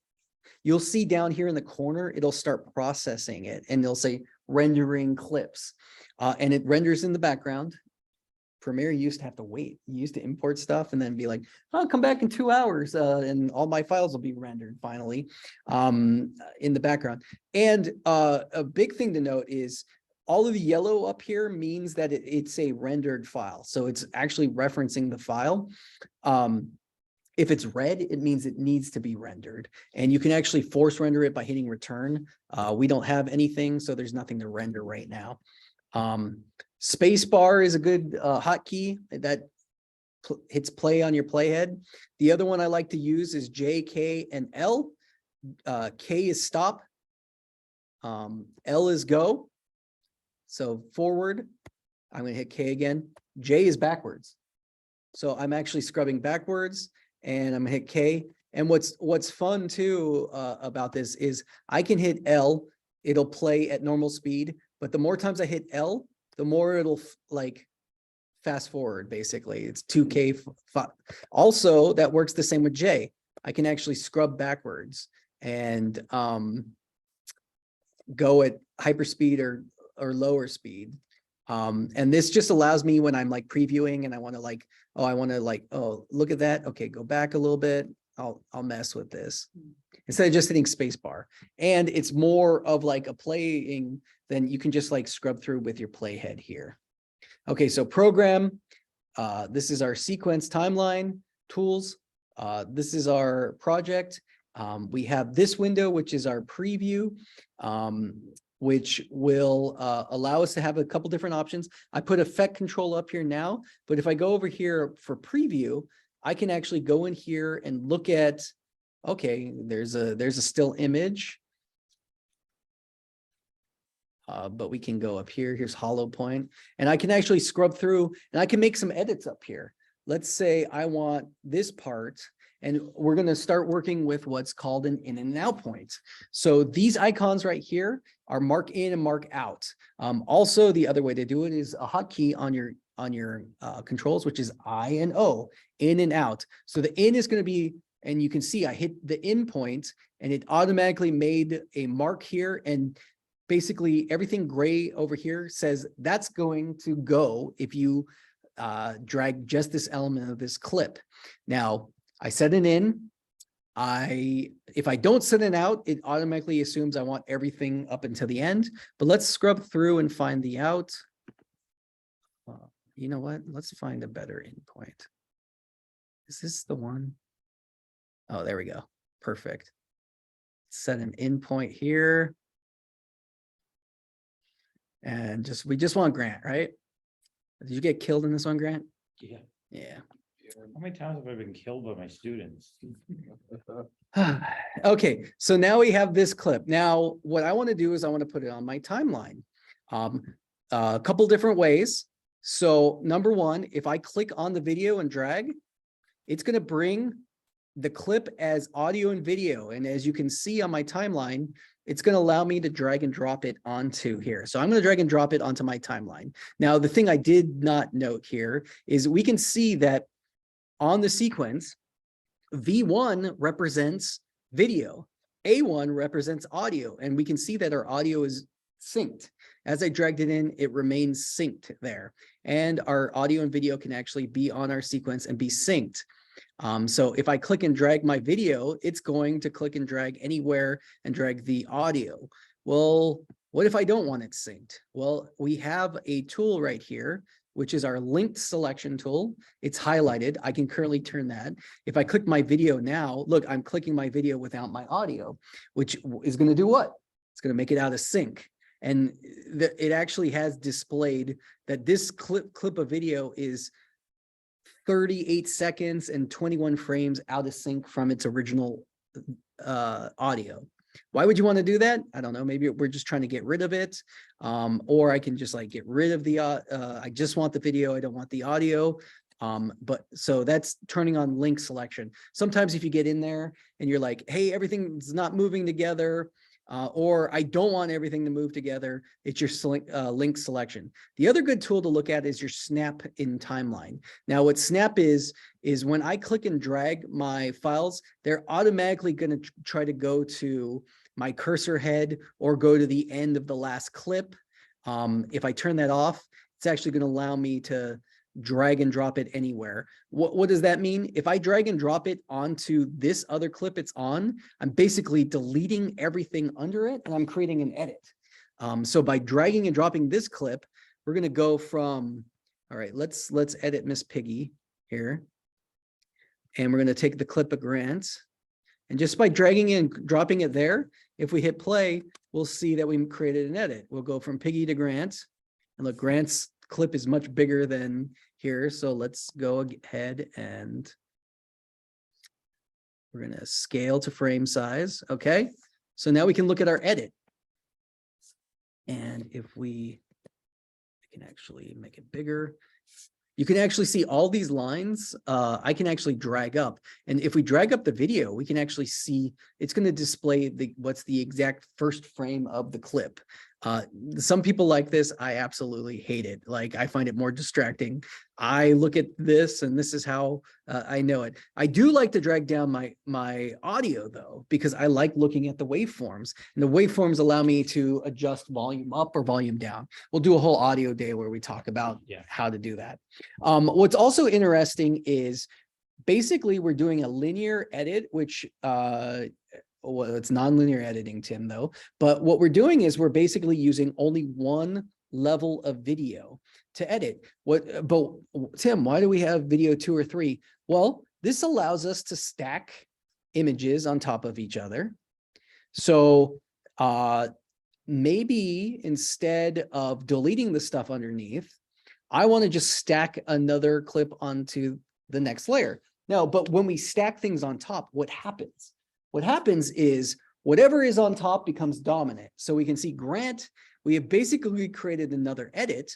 You'll see down here in the corner, it'll start processing it and they'll say rendering clips. And it renders in the background. Premiere used to have to wait. You used to import stuff and then be like, I'll come back in 2 hours and all my files will be rendered finally in the background. And a big thing to note is all of the yellow up here means that it's a rendered file. So it's actually referencing the file. If it's red, it means it needs to be rendered, and you can actually force render it by hitting return. We don't have anything, so there's nothing to render right now. Space bar is a good hotkey that hits play on your playhead. The other one I like to use is J, K, and L. K is stop. L is go. So forward, I'm going to hit K again. J is backwards. So I'm actually scrubbing backwards. And I'm gonna hit K. And what's fun too about this is I can hit L, it'll play at normal speed, but the more times I hit L, the more it'll like fast forward. Basically, it's 2K. Also, that works the same with J. I can actually scrub backwards and go at hyperspeed or lower speed. And this just allows me when I'm like previewing and I want to like, oh, look at that. Okay, go back a little bit. I'll mess with this instead of just hitting space bar. And it's more of like a playing than you can just like scrub through with your playhead here. Okay, so program. This is our sequence timeline tools. This is our project. We have this window, which is our preview. Which will allow us to have a couple different options. I put effect control up here now, but if I go over here for preview, I can actually go in here and look at, okay, there's a still image. But we can go up here, here's hollow point, and I can actually scrub through and I can make some edits up here. Let's say I want this part, and we're going to start working with what's called an in and out point. So these icons right here are mark in and mark out. Also, the other way to do it is a hotkey on your controls, which is I and O, in and out. So the in is going to be, and you can see I hit the in point and it automatically made a mark here, and basically everything gray over here says that's going to go if you drag just this element of this clip. Now, I set an in. If I don't set an out, it automatically assumes I want everything up until the end. But let's scrub through and find the out. You know what? Let's find a better endpoint. Is this the one? Oh, there we go. Perfect. Set an endpoint here. And we just want Grant, right? Did you get killed in this one, Grant? Yeah. Yeah. How many times have I been killed by my students? Okay, so now we have this clip. Now, what I want to do is I want to put it on my timeline. A couple different ways. So number one, if I click on the video and drag, it's going to bring the clip as audio and video. And as you can see on my timeline, it's going to allow me to drag and drop it onto here. So I'm going to drag and drop it onto my timeline. Now, the thing I did not note here is we can see that on the sequence, V1 represents video, A1 represents audio, and we can see that our audio is synced. As I dragged it in, it remains synced there. And our audio and video can actually be on our sequence and be synced. So if I click and drag my video, it's going to click and drag anywhere and drag the audio. Well, what if I don't want it synced? Well, we have a tool right here, which is our linked selection tool. It's highlighted. I can currently turn that. If I click my video now, look, I'm clicking my video without my audio, which is going to do what? It's going to make it out of sync. And it actually has displayed that this clip of video is 38 seconds and 21 frames out of sync from its original audio. Why would you want to do that? I don't know. Maybe we're just trying to get rid of it. Or I can just like get rid of the, I just want the video. I don't want the audio. But so that's turning on link selection. Sometimes if you get in there and you're like, hey, everything's not moving together, or I don't want everything to move together, it's your link selection. The other good tool to look at is your snap in timeline. Now what snap is when I click and drag my files, they're automatically going to try to go to my cursor head or go to the end of the last clip. If I turn that off, it's actually going to allow me to drag and drop it anywhere. What does that mean? If I drag and drop it onto this other clip it's on, I'm basically deleting everything under it and I'm creating an edit. So by dragging and dropping this clip, we're going to go from, all right, let's edit Miss Piggy here. And we're going to take the clip of Grant. And just by dragging and dropping it there, if we hit play, we'll see that we created an edit. We'll go from Piggy to Grant. And look, Grant's clip is much bigger than here. So let's go ahead and we're going to scale to frame size. Okay. So now we can look at our edit. And if we can actually make it bigger, you can actually see all these lines. I can actually drag up. And if we drag up the video, we can actually see it's going to display what's the exact first frame of the clip. Some people like this. I absolutely hate it. Like, I find it more distracting. I look at this and this is how I know it. I do like to drag down my audio though, because I like looking at the waveforms, and the waveforms allow me to adjust volume up or volume down. We'll do a whole audio day where we talk about how to do that. What's also interesting is basically we're doing a linear edit, which well, it's non-linear editing, Tim, though. But what we're doing is we're basically using only one level of video to edit. But Tim, why do we have video 2 or 3? Well, this allows us to stack images on top of each other. So maybe instead of deleting the stuff underneath, I want to just stack another clip onto the next layer. Now, but when we stack things on top, what happens? What happens is whatever is on top becomes dominant. So we can see Grant, we have basically created another edit,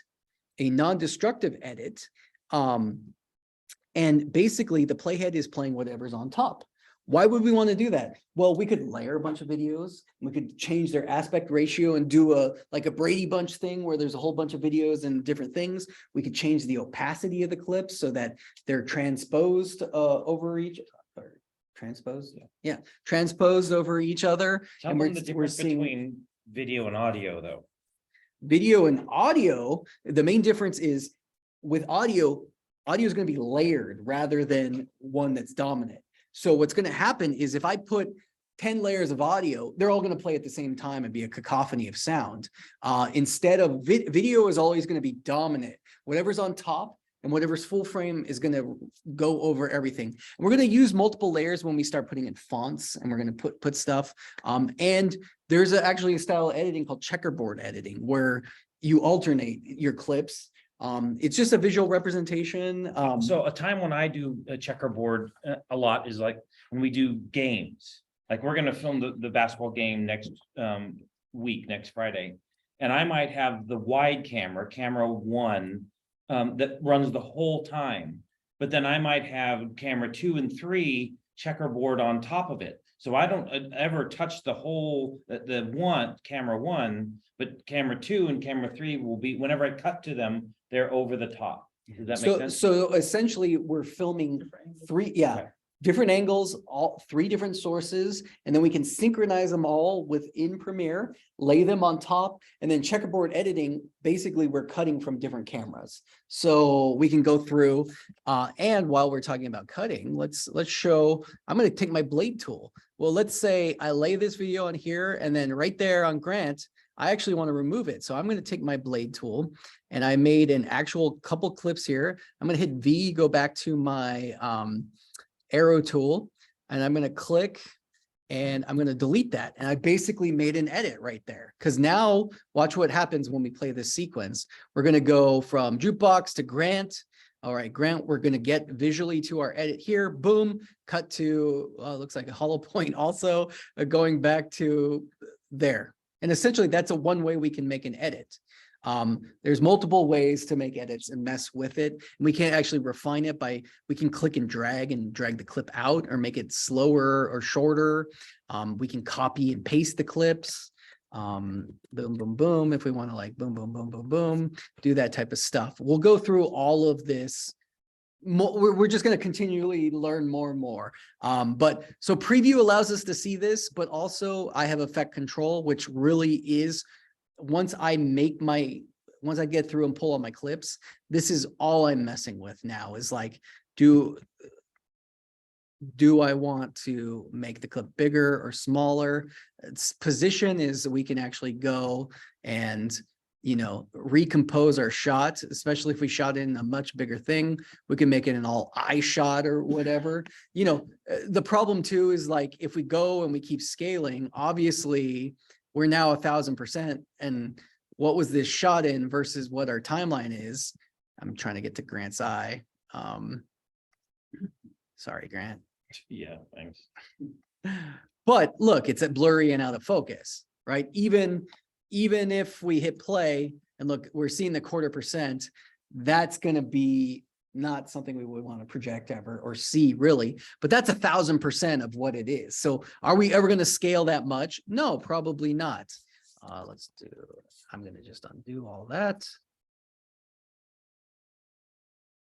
a non-destructive edit. And basically the playhead is playing whatever's on top. Why would we want to do that? Well, we could layer a bunch of videos. We could change their aspect ratio and do like a Brady Bunch thing where there's a whole bunch of videos and different things. We could change the opacity of the clips so that they're transposed over each transposed. Yeah. Transposed over each other. Tell And them the difference seeing between video and audio though. video and audio. The main difference is with audio is going to be layered rather than one that's dominant. So what's going to happen is if I put 10 layers of audio, they're all going to play at the same time and be a cacophony of sound. Instead of video is always going to be dominant. Whatever's on top and whatever's full frame is going to go over everything. And we're going to use multiple layers when we start putting in fonts, and we're going to put stuff. And there's actually a style of editing called checkerboard editing, where you alternate your clips. It's just a visual representation. So a time when I do a checkerboard a lot is like when we do games. Like we're going to film the basketball game next week, next Friday. And I might have the wide camera 1, that runs the whole time. But then I might have camera 2 and 3 checkerboard on top of it. So I don't ever touch the whole, camera 1, but camera 2 and camera 3 will be, whenever I cut to them, they're over the top. Does that make sense? So essentially we're filming 3, different angles, all 3 different sources, and then we can synchronize them all within Premiere, lay them on top, and then checkerboard editing, basically we're cutting from different cameras. So we can go through, and while we're talking about cutting, let's show, I'm going to take my blade tool. Well, let's say I lay this video on here, and then right there on Grant, I actually want to remove it. So I'm going to take my blade tool, and I made an actual couple clips here. I'm going to hit V, go back to my arrow tool, and I'm going to click and I'm going to delete that. And I basically made an edit right there, because now watch what happens when we play this sequence. We're going to go from jukebox to Grant. All right, Grant, we're gonna get visually to our edit here. Boom, cut to, looks like a hollow point also, going back to there. And essentially that's a one way we can make an edit. There's multiple ways to make edits and mess with it. And we can't actually refine it we can click and drag the clip out or make it slower or shorter. We can copy and paste the clips. Boom, boom, boom. If we want to like boom, boom, boom, boom, boom, do that type of stuff. We'll go through all of this. We're just going to continually learn more and more. But so preview allows us to see this, but also I have effect control, which really is once I get through and pull all my clips, this is all I'm messing with now is like, do I want to make the clip bigger or smaller? Its position is we can actually go and, recompose our shot, especially if we shot in a much bigger thing. We can make it an all eye shot or whatever. The problem too is like, if we go and we keep scaling, obviously we're now 1000%. And what was this shot in versus what our timeline is? I'm trying to get to Grant's eye. Sorry, Grant. Yeah, thanks. But look, it's blurry and out of focus, right? Even if we hit play and look, we're seeing the 0.25%, that's going to be not something we would want to project ever or see really, but that's 1000% of what it is. So are we ever going to scale that much? No, probably not. I'm going to just undo all that.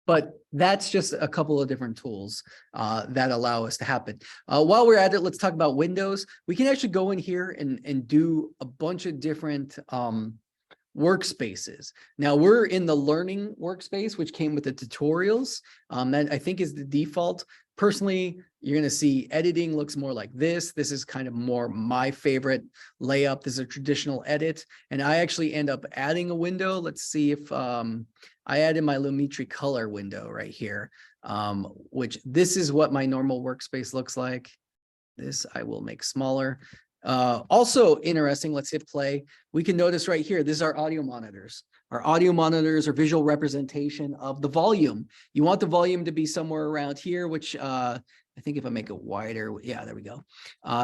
But that's just a couple of different tools that allow us to happen. While we're at it, let's talk about windows. We can actually go in here and do a bunch of different workspaces. Now we're in the learning workspace, which came with the tutorials. That I think is the default. Personally, you're going to see editing looks more like this. This is kind of more my favorite layup. This is a traditional edit. And I actually end up adding a window. Let's see if I added my Lumetri color window right here, which this is what my normal workspace looks like. This I will make smaller. Also interesting, let's hit play. We can notice right here, this is our audio monitors. Our audio monitors are visual representation of the volume. You want the volume to be somewhere around here, which I think if I make it wider, yeah, there we go.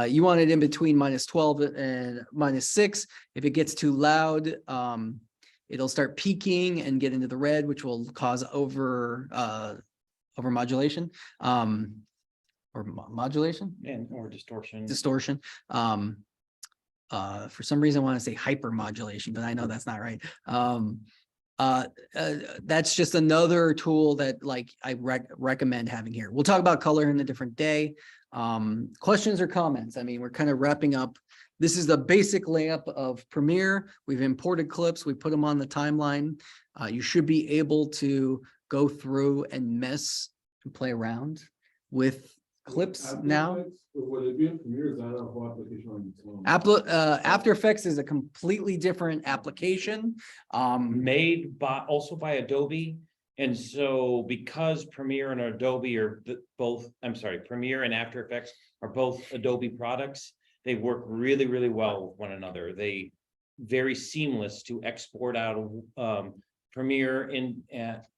You want it in between -12 and -6. If it gets too loud, it'll start peaking and get into the red, which will cause over modulation. Or modulation Or distortion. For some reason I want to say hypermodulation, but I know that's not right. That's just another tool that like I recommend having here. We'll talk about color in a different day. Questions or comments? I mean, we're kind of wrapping up. This is the basic layup of Premiere. We've imported clips. We put them on the timeline. You should be able to go through and mess and play around with clips now. Would it be in Premiere? Is that a whole application on its own? After Effects is a completely different application. Made also by Adobe. And so because Premiere and Adobe are Premiere and After Effects are both Adobe products, they work really, really well with one another. They very seamless to export out of Premiere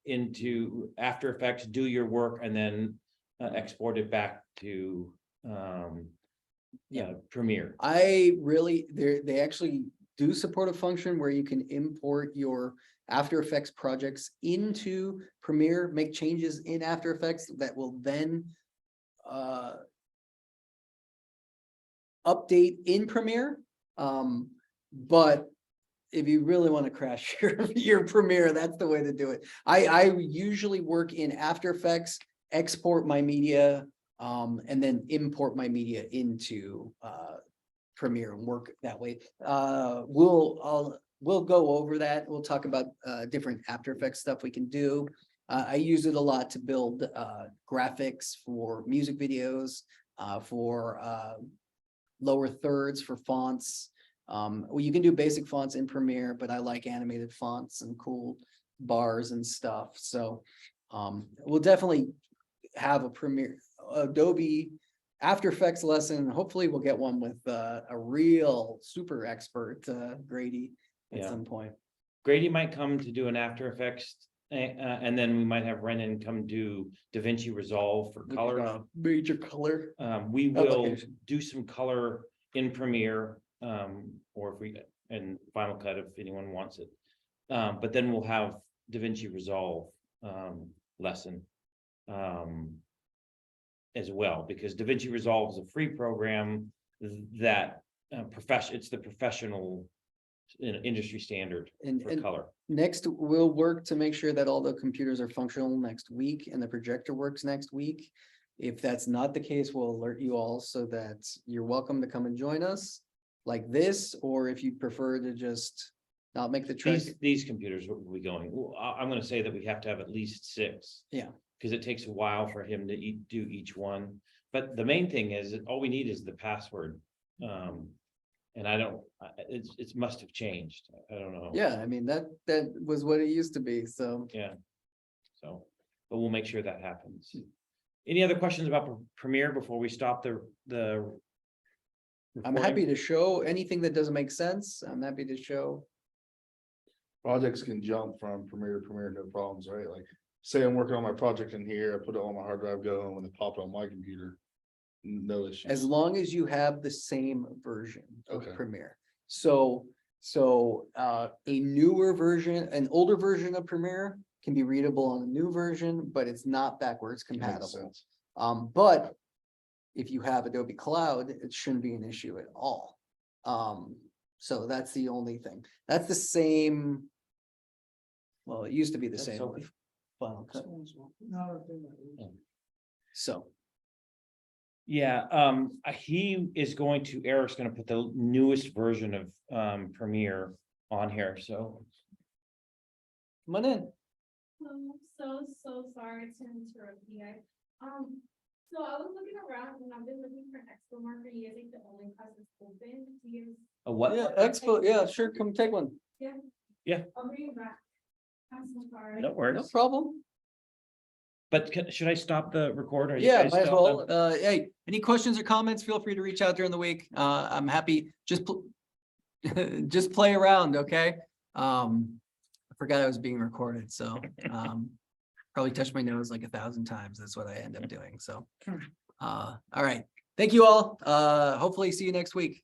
into After Effects, do your work, and then export it back to Premiere. They actually do support a function where you can import your After Effects projects into Premiere, make changes in After Effects that will then update in Premiere. But if you really want to crash your Premiere, that's the way to do it. I usually work in After Effects, export my media, and then import my media into Premiere and work that way. We'll go over that. We'll talk about different After Effects stuff we can do. I use it a lot to build graphics for music videos, for lower thirds, for fonts. Well, you can do basic fonts in Premiere, but I like animated fonts and cool bars and stuff. So we'll definitely have a Premiere Adobe After Effects lesson. Hopefully we'll get one with a real super expert Grady at some point. Grady might come to do an After Effects And then we might have Renan come do DaVinci Resolve for color. Major color. We will Application. do some color in Premiere, or if we, and Final Cut if anyone wants it. But then we'll have DaVinci Resolve, lesson. As well, because DaVinci Resolve is a free program that it's the professional industry standard for And color. next, we'll work to make sure that all the computers are functional next week and the projector works next week. If that's not the case, we'll alert you all so that you're welcome to come and join us like this, or if you prefer to just not make the trek. These computers will be going, well, I'm gonna say that we have to have at least 6. Yeah. Because it takes a while for him to do each one, but the main thing is that all we need is the password. And I don't, it must have changed, I don't know. Yeah, I mean, that was what it used to be, so. Yeah. So, but we'll make sure that happens. Any other questions about Premiere before we stop the? I'm happy to show anything that doesn't make sense. I'm happy to show. Projects can jump from Premiere to Premiere, no problems, right? Like, say I'm working on my project in here, I put it on my hard drive going, when it popped on my computer. No issue. As long as you have the same version of Okay. Premiere. So a newer version, an older version of Premiere can be readable on a new version, but it's not backwards Makes compatible. sense. But if you have Adobe Cloud, it shouldn't be an issue at all. So that's the only thing. That's the same. Well, it used to be the That's same. okay. with Final Cut. So. Yeah, he is going to, Eric's gonna put the newest version of Premiere on here, so. Come on in. So sorry to interrupt you guys. So I was looking around and I've been looking for an expo marker. You guys think the only class is open? Do you? A what? Yeah, Expo, yeah, sure, come take one. I'll bring it back. I'm so sorry. No No worries, problem. but should I stop the recorder? Yeah, might as well. Hey, any questions or comments, feel free to reach out during the week. I'm happy, just play around, okay? I forgot I was being recorded, so, probably touched my nose like 1,000 times. That's what I end up doing, so. All right, thank you all. Hopefully see you next week.